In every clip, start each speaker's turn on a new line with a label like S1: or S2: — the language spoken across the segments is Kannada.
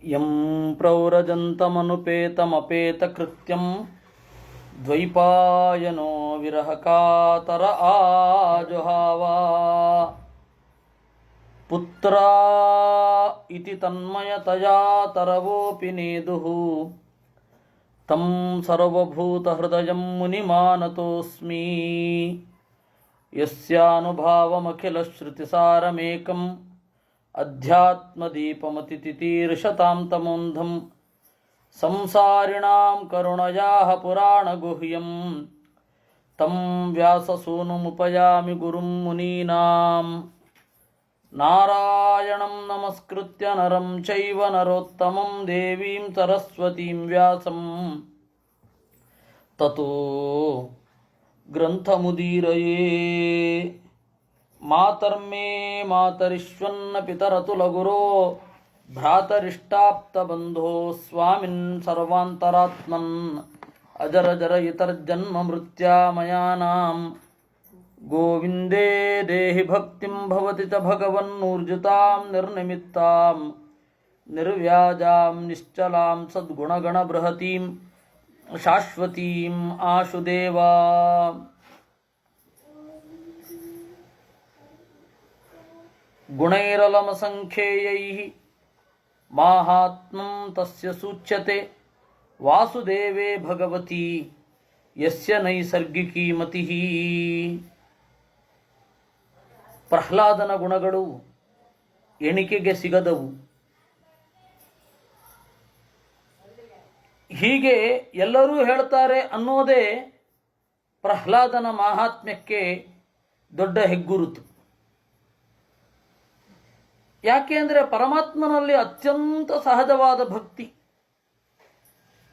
S1: ಯಂ ಪ್ರವ್ರಜಂತಮನುಪೇತಮಪೇತಕೃತ್ಯಂ ದ್ವೈಪಾಯನೋ ವಿರಹಕಾತರ ಆಜುಹಾವ ಪುತ್ರ ಇತಿ ತನ್ಮಯತಯಾ ತರವೋಪಿ ನೇದುಃ ತಂ ಸರ್ವಭೂತಹೃದಯಂ ಮುನಿಮಾನತೋಸ್ಮಿ ಯಸ್ಯಾನುಭಾವಮಖಿಲಶ್ರುತಿಸಾರಮೇಕಂ ಅಧ್ಯಾತ್ಮದೀಪಮತಿತಿತೀರ್ಷತಾಂ ತಮೋಂಧಂ ಸಂಸಾರಿಣಾಂ ಕರುಣಯಾಃ ಪುರಾಣಗುಹ್ಯಂ ತಂ ವ್ಯಾಸಸೂನುಮುಪಯಾಮಿ ಗುರುಂ ಮುನೀನಾಂ ನಾರಾಯಣಂ ನಮಸ್ಕೃತ್ಯ ನರಂ ಚೈವ ನರೋತ್ತಮಂ ದೇವೀಂ ಸರಸ್ವತೀಂ ವ್ಯಾಸಂ ತತೋ ಗ್ರಂಥಮುದೀರಯೇ ಮಾತರ್ಮೇ ಮಾತರಿಶ್ವನ್ನ ಪಿತರತುಲಗುರೋ ಭ್ರಾತರಿಷ್ಟಾಪ್ತಬಂಧೋ ಸ್ವಾಮಿನ್ ಸರ್ವಾಂತರಾತ್ಮನ್ ಅಜರಜರ ಇತರ್ಜನ್ಮ ಮೃತ್ಯಾಮಯಾನಾಂ ಗೋವಿಂದೇ ದೇಹಿ ಭಕ್ತಿಂ ಭವತಿ ಚ ಭಗವನ್ನೂರ್ಜಿತಾಂ ನಿರ್ನಿಮಿತ್ತಾಂ ನಿರ್ವ್ಯಾಜಾಂ ನಿಶ್ಚಲಾಂ ಸದ್ಗುಣಗಣಬೃಹತೀಂ ಶಾಶ್ವತೀಂ ಆಶುದೇವಾ. ಗುಣೈರಲಮಸಂಖ್ಯೇಯೈಃ ಮಾಹಾತ್ಮ್ಯಂ ತಸ್ಯ ಸೂಚ್ಯತೆ ವಾಸುದೇವೇ ಭಗವತಿ ಯಸ್ಯ ನೈಸರ್ಗಿಕೀ ಮತಿಃ. ಪ್ರಹ್ಲಾದನ ಗುಣಗಳು ಎಣಿಕೆಗೆ ಸಿಗದವು. ಹೀಗೆ ಎಲ್ಲರೂ ಹೇಳ್ತಾರೆ ಅನ್ನೋದೇ ಪ್ರಹ್ಲಾದನ ಮಾಹಾತ್ಮ್ಯಕ್ಕೆ ದೊಡ್ಡ ಹೆಗ್ಗುರುತು. ಯಾಕೆ ಅಂದರೆ ಪರಮಾತ್ಮನಲ್ಲಿ ಅತ್ಯಂತ ಸಹಜವಾದ ಭಕ್ತಿ.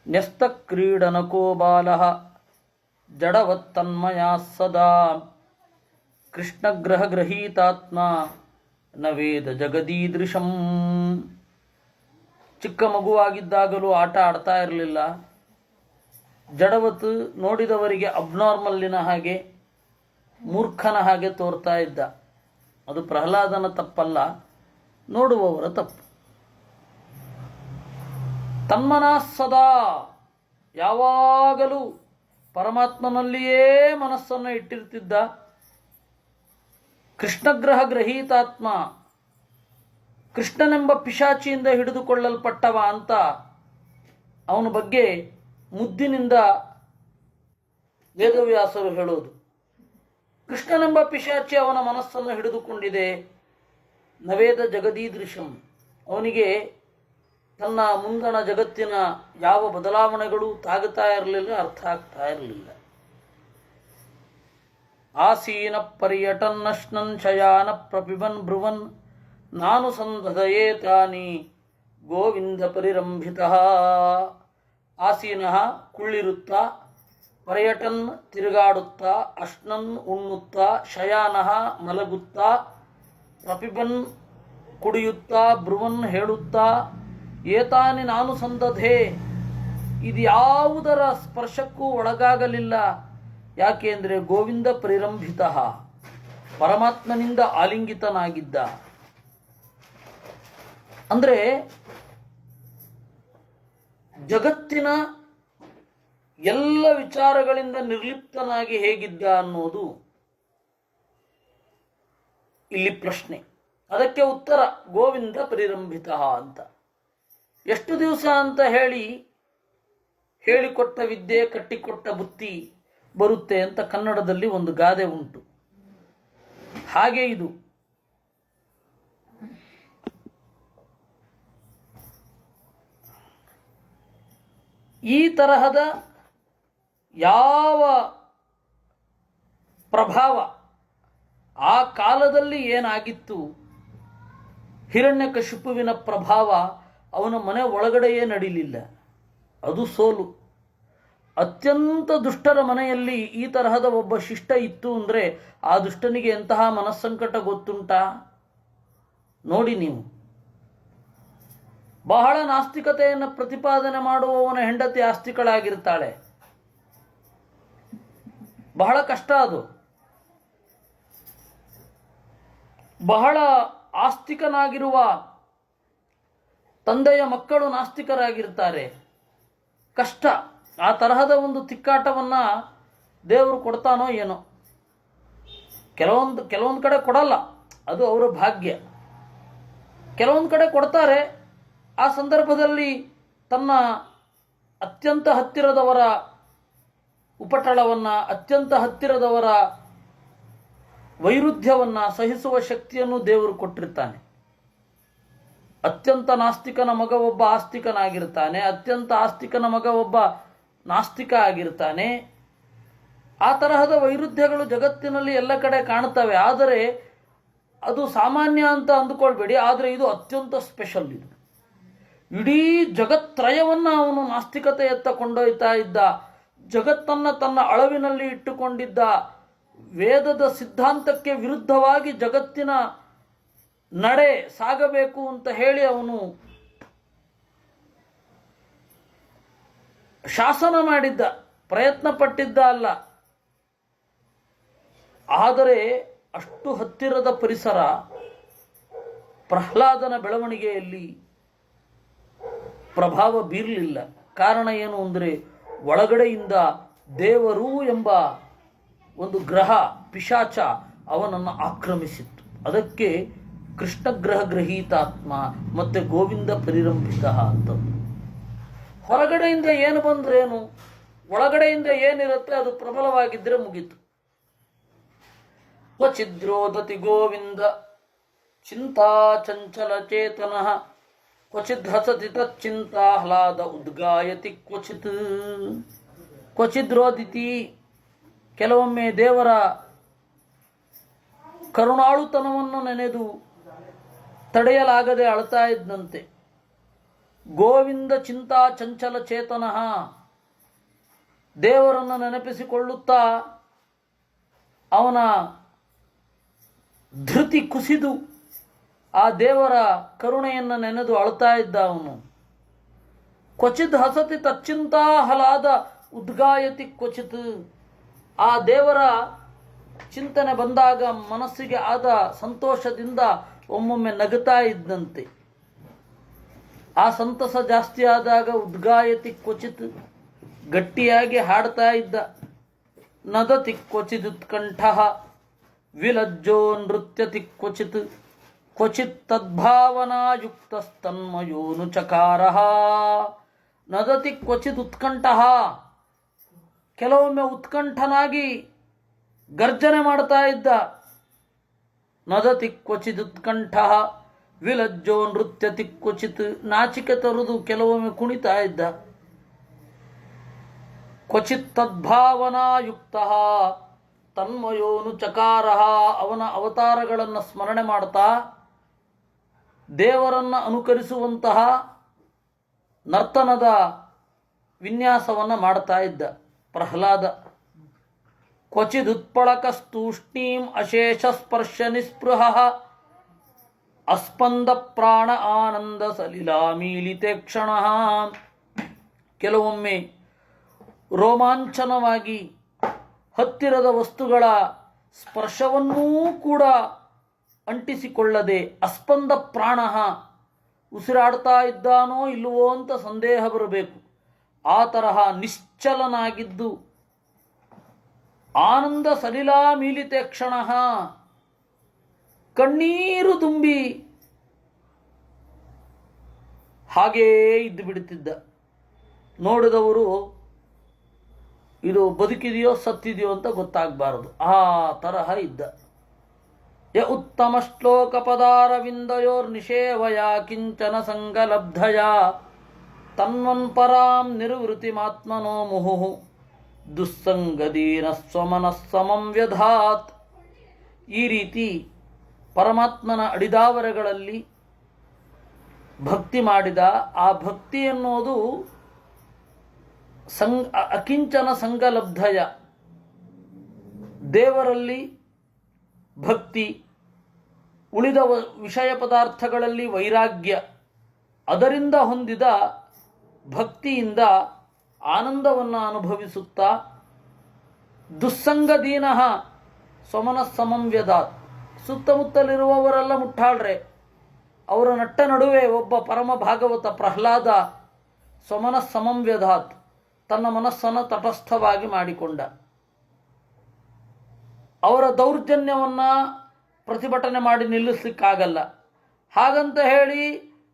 S1: ನ್ಯಸ್ತ ಕ್ರೀಡನಕೋ ಬಾಲಃ ಜಡವತ್ತನ್ಮಯಾ ಸದಾ ಕೃಷ್ಣಗ್ರಹ ಗೃಹೀತಾತ್ಮ ನ ವೇದ ಜಗದೀದೃಶಂ. ಚಿಕ್ಕ ಮಗುವಾಗಿದ್ದಾಗಲೂ ಆಟ ಆಡ್ತಾ ಇರಲಿಲ್ಲ. ಜಡವತ್ ನೋಡಿದವರಿಗೆ ಅಬ್ನಾರ್ಮಲ್ಲಿನ ಹಾಗೆ, ಮೂರ್ಖನ ಹಾಗೆ ತೋರ್ತಾ ಇದ್ದ. ಅದು ಪ್ರಹ್ಲಾದನ ತಪ್ಪಲ್ಲ, ನೋಡುವವರ ತಪ್ಪು. ತನ್ಮನಃ ಸದಾ, ಯಾವಾಗಲೂ ಪರಮಾತ್ಮನಲ್ಲಿಯೇ ಮನಸ್ಸನ್ನು ಇಟ್ಟಿರ್ತಿದ್ದ. ಕೃಷ್ಣಗ್ರಹ ಗ್ರಹೀತಾತ್ಮ, ಕೃಷ್ಣನೆಂಬ ಪಿಶಾಚಿಯಿಂದ ಹಿಡಿದುಕೊಳ್ಳಲ್ಪಟ್ಟವ ಅಂತ ಅವನ ಬಗ್ಗೆ ಮುದ್ದಿನಿಂದ ವೇದವ್ಯಾಸರು ಹೇಳೋದು. ಕೃಷ್ಣನೆಂಬ ಪಿಶಾಚಿ ಅವನ ಮನಸ್ಸನ್ನು ಹಿಡಿದುಕೊಂಡಿದೆ. ನವೇದ ಜಗದೀದೃಶಂ, ಅವನಿಗೆ ತನ್ನ ಮುಂದಣ ಜಗತ್ತಿನ ಯಾವ ಬದಲಾವಣೆಗಳು ತಾಗುತ್ತಾ ಇರಲಿಲ್ಲ, ಅರ್ಥ ಆಗ್ತಾ ಇರಲಿಲ್ಲ. ಆಸೀನ ಪರ್ಯಟನ್ನಶ್ನನ್ ಶಯಾನ ಪ್ರಪಿಬನ್ ಬ್ರುವನ್ ನಾನು ಸಂಧದಯೇ ತಾನಿ ಗೋವಿಂದ ಪರಿರಂಭಿತಃ. ಆಸೀನಃ ಕುಳ್ಳಿರುತ್ತಾ, ಪರ್ಯಟನ್ ತಿರುಗಾಡುತ್ತಾ, ಅಶ್ನನ್ ಉಣ್ಣುತ್ತಾ, ಶಯಾನಃ ಮಲಗುತ್ತಾ, ಪ್ರಪಿಬನ್ ಕುಡಿಯುತ್ತಾ, ಬ್ರುವನ್ ಹೇಳುತ್ತಾ, ಏತಾನಿ ನಾನು ಸಂದಧೆ, ಇದು ಯಾವುದರ ಸ್ಪರ್ಶಕ್ಕೂ ಒಳಗಾಗಲಿಲ್ಲ. ಯಾಕೆ ಅಂದರೆ ಗೋವಿಂದ ಪರಿರಂಭಿತ, ಪರಮಾತ್ಮನಿಂದ ಆಲಿಂಗಿತನಾಗಿದ್ದ. ಅಂದರೆ ಜಗತ್ತಿನ ಎಲ್ಲ ವಿಚಾರಗಳಿಂದ ನಿರ್ಲಿಪ್ತನಾಗಿ ಹೇಗಿದ್ದ ಅನ್ನೋದು ಇಲ್ಲಿ ಪ್ರಶ್ನೆ. ಅದಕ್ಕೆ ಉತ್ತರ ಗೋವಿಂದ ಪರಿರಂಭಿತ ಅಂತ. ಎಷ್ಟು ದಿವಸ ಅಂತ ಹೇಳಿಕೊಟ್ಟ ವಿದ್ಯೆ ಕಟ್ಟಿಕೊಟ್ಟ ಬುತ್ತಿ ಬರುತ್ತೆ ಅಂತ ಕನ್ನಡದಲ್ಲಿ ಒಂದು ಗಾದೆ ಉಂಟು. ಹಾಗೆ ಇದು. ಈ ತರಹದ ಯಾವ ಪ್ರಭಾವ ಆ ಕಾಲದಲ್ಲಿ ಏನಾಗಿತ್ತು, ಹಿರಣ್ಯಕಶಿಪುವಿನ ಪ್ರಭಾವ ಅವನ ಮನೆ ಒಳಗಡೆಯೇ ನಡೀಲಿಲ್ಲ. ಅದು ಸೋಲು. ಅತ್ಯಂತ ದುಷ್ಟರ ಮನೆಯಲ್ಲಿ ಈ ತರಹದ ಒಬ್ಬ ಶಿಷ್ಟ ಇತ್ತು ಅಂದರೆ ಆ ದುಷ್ಟನಿಗೆ ಎಂತಹ ಮನಸ್ಸಂಕಟ ಗೊತ್ತುಂಟಾ ನೋಡಿ ನೀವು. ಬಹಳ ನಾಸ್ತಿಕತೆಯನ್ನು ಪ್ರತಿಪಾದನೆ ಮಾಡುವವನ ಹೆಂಡತಿ ಆಸ್ತಿಕಳಾಗಿರ್ತಾಳೆ. ಬಹಳ ಕಷ್ಟ ಅದು. ಬಹಳ ಆಸ್ತಿಕನಾಗಿರುವ ತಂದೆಯ ಮಕ್ಕಳು ನಾಸ್ತಿಕರಾಗಿರ್ತಾರೆ. ಕಷ್ಟ. ಆ ತರಹದ ಒಂದು ತಿಕ್ಕಾಟವನ್ನು ದೇವರು ಕೊಡ್ತಾನೋ ಏನೋ. ಕೆಲವೊಂದು ಕಡೆ ಕೊಡಲ್ಲ, ಅದು ಅವರ ಭಾಗ್ಯ. ಕೆಲವೊಂದು ಕಡೆ ಕೊಡ್ತಾರೆ. ಆ ಸಂದರ್ಭದಲ್ಲಿ ತನ್ನ ಅತ್ಯಂತ ಹತ್ತಿರದವರ ಉಪಟಳವನ್ನು, ಅತ್ಯಂತ ಹತ್ತಿರದವರ ವೈರುಧ್ಯವನ್ನು ಸಹಿಸುವ ಶಕ್ತಿಯನ್ನು ದೇವರು ಕೊಟ್ಟಿರ್ತಾನೆ. ಅತ್ಯಂತ ನಾಸ್ತಿಕನ ಮಗ ಒಬ್ಬ ಆಸ್ತಿಕನಾಗಿರ್ತಾನೆ, ಅತ್ಯಂತ ಆಸ್ತಿಕನ ಮಗ ಒಬ್ಬ ನಾಸ್ತಿಕ ಆಗಿರ್ತಾನೆ. ಆ ತರಹದ ವೈರುಧ್ಯಗಳು ಜಗತ್ತಿನಲ್ಲಿ ಎಲ್ಲ ಕಡೆ ಕಾಣುತ್ತವೆ. ಆದರೆ ಅದು ಸಾಮಾನ್ಯ ಅಂತ ಅಂದುಕೊಳ್ಬೇಡಿ. ಆದರೆ ಇದು ಅತ್ಯಂತ ಸ್ಪೆಷಲ್. ಇದು ಇಡೀ ಜಗತ್ರಯವನ್ನು ಅವನು ನಾಸ್ತಿಕತೆಯತ್ತ ಕೊಂಡೊಯ್ತಾ ಇದ್ದ, ಜಗತ್ತನ್ನು ತನ್ನ ಅಳವಿನಲ್ಲಿ ಇಟ್ಟುಕೊಂಡಿದ್ದ, ವೇದದ ಸಿದ್ಧಾಂತಕ್ಕೆ ವಿರುದ್ಧವಾಗಿ ಜಗತ್ತಿನ ನಡೆ ಸಾಗಬೇಕು ಅಂತ ಹೇಳಿ ಅವನು ಶಾಸನ ಮಾಡಿದ್ದ, ಪ್ರಯತ್ನ ಪಟ್ಟಿದ್ದ ಅಲ್ಲ. ಆದರೆ ಅಷ್ಟು ಹತ್ತಿರದ ಪರಿಸರ ಪ್ರಹ್ಲಾದನ ಬೆಳವಣಿಗೆಯಲ್ಲಿ ಪ್ರಭಾವ ಬೀರಲಿಲ್ಲ. ಕಾರಣ ಏನು ಅಂದರೆ ಒಳಗಡೆಯಿಂದ ದೇವರು ಎಂಬ ಒಂದು ಗ್ರಹ ಪಿಶಾಚ ಅವನನ್ನು ಆಕ್ರಮಿಸಿತ್ತು. ಅದಕ್ಕೆ ಕೃಷ್ಣಗ್ರಹ ಗ್ರಹೀತಾತ್ಮ ಮತ್ತು ಗೋವಿಂದ ಪರಿರಂಭಿತ ಅಂತ. ಹೊರಗಡೆಯಿಂದ ಏನು ಬಂದ್ರೇನು, ಒಳಗಡೆಯಿಂದ ಏನಿರುತ್ತೆ ಅದು ಪ್ರಬಲವಾಗಿದ್ದರೆ ಮುಗೀತು. ಕ್ವಚಿದ್ರೋದತಿ ಗೋವಿಂದ ಚಿಂತಾ ಚಂಚಲ ಚೇತನ ಕ್ವಚಿದ್ ಹಸತಿ ತಚ್ಚಿಂತಾಹ್ಲಾದ ಉದ್ಗಾಯತಿ ಕ್ವಚಿತ್. ಕ್ವಚಿದ್ರೋದಿತಿ, ಕೆಲವೊಮ್ಮೆ ದೇವರ ಕರುಣಾಳುತನವನ್ನು ನೆನೆದು ತಡೆಯಲಾಗದೆ ಅಳ್ತಾ ಇದ್ದಂತೆ. ಗೋವಿಂದ ಚಿಂತಾ ಚಂಚಲ ಚೇತನ, ದೇವರನ್ನು ನೆನಪಿಸಿಕೊಳ್ಳುತ್ತಾ ಅವನ ಧೃತಿ ಕುಸಿದು ಆ ದೇವರ ಕರುಣೆಯನ್ನು ನೆನೆದು ಅಳ್ತಾ ಇದ್ದ ಅವನು. ಕ್ವಚಿತ್ ಹಸತಿ ತಚ್ಚಿಂತಾಹ್ಲಾದ ಉದ್ಗಾಯತಿ ಕ್ವಚಿತ್, ಆ ದೇವರ ಚಿಂತನೆ ಬಂದಾಗ ಮನಸ್ಸಿಗೆ ಆದ ಸಂತೋಷದಿಂದ ಒಮ್ಮೊಮ್ಮೆ ನಗುತ್ತಾ ಇದ್ದಂತೆ. ಆ ಸಂತಸ ಜಾಸ್ತಿ ಆದಾಗ ಉದ್ಗಾಯತಿ ಕ್ವಚಿತ್, ಗಟ್ಟಿಯಾಗಿ ಹಾಡ್ತಾ ಇದ್ದ. ನದತಿ ಕ್ವಚಿತ್ ಉತ್ಕಂಠ ವಿಲಜ್ಜೋ ನೃತ್ಯತಿ ಕ್ವಚಿತ್ ಕ್ವಚಿತ್ ತದ್ಭಾವನಾಯುಕ್ತಸ್ತನ್ಮಯೋನು ಚಕಾರ. ನದತಿ ಕ್ವಚಿತ್ ಉತ್ಕಂಠ, ಕೆಲವೊಮ್ಮೆ ಉತ್ಕಂಠನಾಗಿ ಗರ್ಜನೆ ಮಾಡ್ತಾ ಇದ್ದ. ನದತಿ ಕ್ವಚಿತ್ ಉತ್ಕಂಠ ವಿಲಜ್ಜೋ ನೃತ್ಯತಿ ಕ್ವಚಿತ್, ನಾಚಿಕೆ ತರುವುದು ಕೆಲವೊಮ್ಮೆ ಕುಣಿತಾ ಇದ್ದ. ಕ್ವಚಿತ್ ತದ್ಭಾವನಾಯುಕ್ತ ತನ್ಮಯೋನು ಚಕಾರ, ಅವನ ಅವತಾರಗಳನ್ನು ಸ್ಮರಣೆ ಮಾಡ್ತಾ ದೇವರನ್ನು ಅನುಕರಿಸುವಂತಹ ನರ್ತನದ ವಿನ್ಯಾಸವನ್ನು ಮಾಡ್ತಾ ಇದ್ದ ಪ್ರಹ್ಲಾದ. ಕ್ವಚಿದುತ್ಪಳಕಸ್ತೂಷ್ಣೀಂ ಅಶೇಷ ಸ್ಪರ್ಶ ನಿಸ್ಪೃಹ ಅಸ್ಪಂದ ಪ್ರಾಣ ಆನಂದ ಸಲಿಲಾಮೀಲಿತೆ ಕ್ಷಣ. ಕೆಲವೊಮ್ಮೆ ರೋಮಾಂಚನವಾಗಿ ಹತ್ತಿರದ ವಸ್ತುಗಳ ಸ್ಪರ್ಶವನ್ನೂ ಕೂಡ ಅಂಟಿಸಿಕೊಳ್ಳದೆ ಅಸ್ಪಂದ ಪ್ರಾಣ, ಉಸಿರಾಡ್ತಾ ಇದ್ದಾನೋ ಇಲ್ಲವೋ ಅಂತ ಸಂದೇಹ ಬರಬೇಕು. ಆ ತರಹ ನಿಶ್ಚಲನಾಗಿದ್ದು ಆನಂದ ಸಲಿಲಾ ಮೀಲಿತೆ ಕ್ಷಣ, ಕಣ್ಣೀರು ತುಂಬಿ ಹಾಗೇ ಇದ್ದು ಬಿಡುತ್ತಿದ್ದ. ನೋಡಿದವರು ಇದು ಬದುಕಿದೆಯೋ ಸತ್ತಿದೆಯೋ ಅಂತ ಗೊತ್ತಾಗಬಾರದು, ಆ ತರಹ ಇದ್ದ. ಯ ಉತ್ತಮ ಶ್ಲೋಕ ಪದಾರವಿಂದಯೋರ್ನಿಷೇವಯ ಕಿಂಚನ ಸಂಗಲಬ್ಧಯ ತನ್ವನ್ಪರಾಂ ನಿರ್ವೃತಿಮಾತ್ಮನೋ ಮುಹುಃ ದುಸ್ಸಂಗದೀನ ಸ್ವಮನಸ್ಸಮಂ ವ್ಯಧಾತ್. ಈ ರೀತಿ ಪರಮಾತ್ಮನ ಅಡಿದಾವರೆಗಳಲ್ಲಿ ಭಕ್ತಿ ಮಾಡಿದ. ಆ ಭಕ್ತಿ ಎನ್ನುವುದು ಅಕಿಂಚನ ಸಂಗಲಬ್ಧಯ, ದೇವರಲ್ಲಿ ಭಕ್ತಿ, ಉಳಿದ ವಿಷಯ ಪದಾರ್ಥಗಳಲ್ಲಿ ವೈರಾಗ್ಯ, ಅದರಿಂದ ಹೊಂದಿದ ಭಕ್ತಿಯಿಂದ ಆನಂದವನ್ನು ಅನುಭವಿಸುತ್ತಾ ದುಸ್ಸಂಗದೀನಃ ಸ್ವಮನಸ್ಸಮಂ ವ್ಯಧಾತ್, ಸುತ್ತಮುತ್ತಲಿರುವವರೆಲ್ಲ ಮುಟ್ಟಾಳ್ರೆ, ಅವರ ನಟ್ಟ ನಡುವೆ ಒಬ್ಬ ಪರಮ ಭಾಗವತ ಪ್ರಹ್ಲಾದ ಸ್ವಮನಸ್ಸಮಂ ವ್ಯಧಾತ್, ತನ್ನ ಮನಸ್ಸನ್ನು ತಟಸ್ಥವಾಗಿ ಮಾಡಿಕೊಂಡ. ಅವರ ದೌರ್ಜನ್ಯವನ್ನು ಪ್ರತಿಭಟನೆ ಮಾಡಿ ನಿಲ್ಲಿಸಲಿಕ್ಕಾಗಲ್ಲ. ಹಾಗಂತ ಹೇಳಿ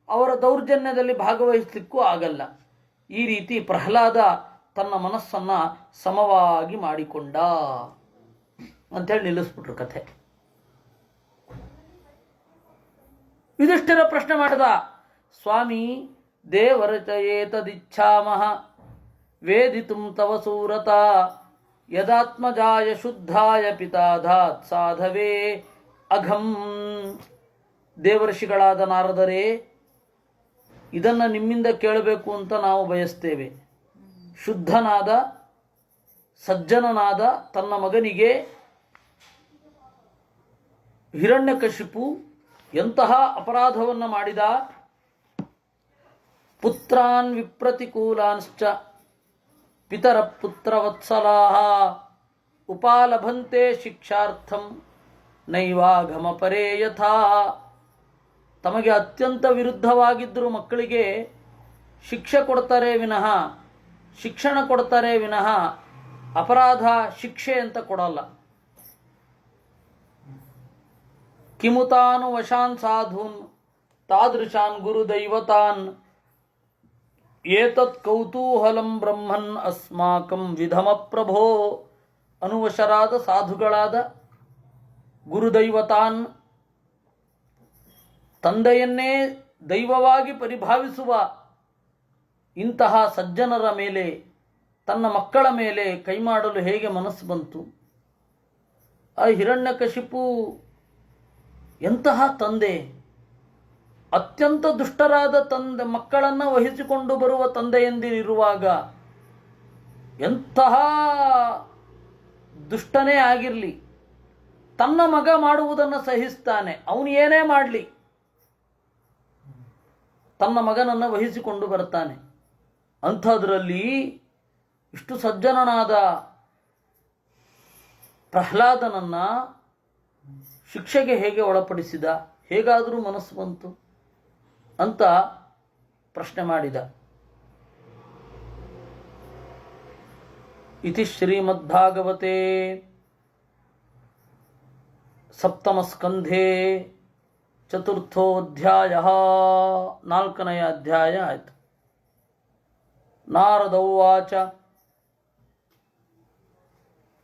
S1: ಅವರ ದೌರ್ಜನ್ಯದಲ್ಲಿ ಭಾಗವಹಿಸಲಿಕ್ಕೂ ಆಗಲ್ಲ. ಈ ರೀತಿ ಪ್ರಹ್ಲಾದ ತನ್ನ ಮನಸ್ಸನ್ನು ಸಮವಾಗಿ ಮಾಡಿಕೊಂಡ ಅಂಥೇಳಿ ನಿಲ್ಲಿಸ್ಬಿಟ್ರು ಕಥೆ. ಯುಧಿಷ್ಠಿರ ಪ್ರಶ್ನೆ ಮಾಡಿದ, ಸ್ವಾಮಿ ದೇವರಚಯೇತದಿಚ್ಛಾಮಃ ವೇದಿತುಂ ತವ ಸೂರತ ಯದಾತ್ಮಜಾಯ ಶುದ್ಧಾಯ ಪಿತಾಧಾತ್ ಸಾಧವೇ ಅಘಂ. ದೇವರ್ಷಿಗಳಾದ ನಾರದರೇ, ಇದನ್ನು ನಿಮ್ಮಿಂದ ಕೇಳಬೇಕು ಅಂತ ನಾವು ಬಯಸ್ತೇವೆ. ಶುದ್ಧನಾದ ಸಜ್ಜನನಾದ ತನ್ನ ಮಗನಿಗೆ ಹಿರಣ್ಯಕಶಿಪು ಎಂತಹ ಅಪರಾಧವನ್ನು ಮಾಡಿದ. ಪುತ್ರಾನ್ ವಿಪ್ರತಿಕೂಲಾಂಶ್ಚ ಪಿತರ ಪುತ್ರವತ್ಸಲಾಹ ಉಪಾಲಭಂತೆ ಶಿಕ್ಷಾರ್ಥಂ ನೈವಾಘಮ ಪರೇ ಯಥಾ. ತಮಗೆ ಅತ್ಯಂತ ವಿರುದ್ಧವಾಗಿದ್ದರೂ ಮಕ್ಕಳಿಗೆ ಶಿಕ್ಷೆ ಕೊಡ್ತಾರೆ ವಿನಃ, ಶಿಕ್ಷಣ ಕೊಡ್ತಾರೆ ವಿನಃ ಅಪರಾಧ ಶಿಕ್ಷೆ ಅಂತ ಕೊಡಲ್ಲ. ಕಿಮುತಾನು ವಶಾನ್ ಸಾಧೂನ್ ತಾದೃಶಾನ್ ಗುರುದೈವತಾನ್ ಏತತ್ ಕೌತೂಹಲಂ ಬ್ರಹ್ಮನ್ ಅಸ್ಮಾಕಂ ವಿಧಮ ಪ್ರಭೋ. ಅನುವಶರಾದ ಸಾಧುಗಳಾದ ಗುರುದೈವತಾನ್, ತಂದೆಯನ್ನೇ ದೈವವಾಗಿ ಪರಿಭಾವಿಸುವ ಇಂತಹ ಸಜ್ಜನರ ಮೇಲೆ, ತನ್ನ ಮಕ್ಕಳ ಮೇಲೆ ಕೈ ಮಾಡಲು ಹೇಗೆ ಮನಸ್ಸು ಬಂತು? ಆ ಹಿರಣ್ಯಕಶಿಪು ಎಂತಹ ತಂದೆ, ಅತ್ಯಂತ ದುಷ್ಟರಾದ ತಂದೆ, ಮಕ್ಕಳನ್ನು ವಹಿಸಿಕೊಂಡು ಬರುವ ತಂದೆಯಂದಿರುವಾಗ ಎಂತಹ ದುಷ್ಟನೇ ಆಗಿರಲಿ, ತನ್ನ ಮಗ ಮಾಡುವುದನ್ನು ಸಹಿಸ್ತಾನೆ. ಅವನು ಏನೇ ಮಾಡಲಿ ತನ್ನ ಮಗನನ್ನು ವಹಿಸಿಕೊಂಡು ಬರ್ತಾನೆ. ಅಂಥದ್ರಲ್ಲಿ ಇಷ್ಟು ಸಜ್ಜನನಾದ ಪ್ರಹ್ಲಾದನನ್ನ ಶಿಕ್ಷೆಗೆ ಹೇಗೆ ಒಳಪಡಿಸಿದ? ಹೇಗಾದರೂ ಮನಸ್ಸು ಬಂತು ಅಂತ ಪ್ರಶ್ನೆ ಮಾಡಿದ. ಇತಿ ಶ್ರೀಮದ್ಭಾಗವತೆ ಸಪ್ತಮಸ್ಕಂಧೆ ಚತುರ್ಥೋಧ್ಯಾಯ, 4ನೇ ಅಧ್ಯಾಯ ಆಯಿತು. ನಾರದ ಉವಾಚ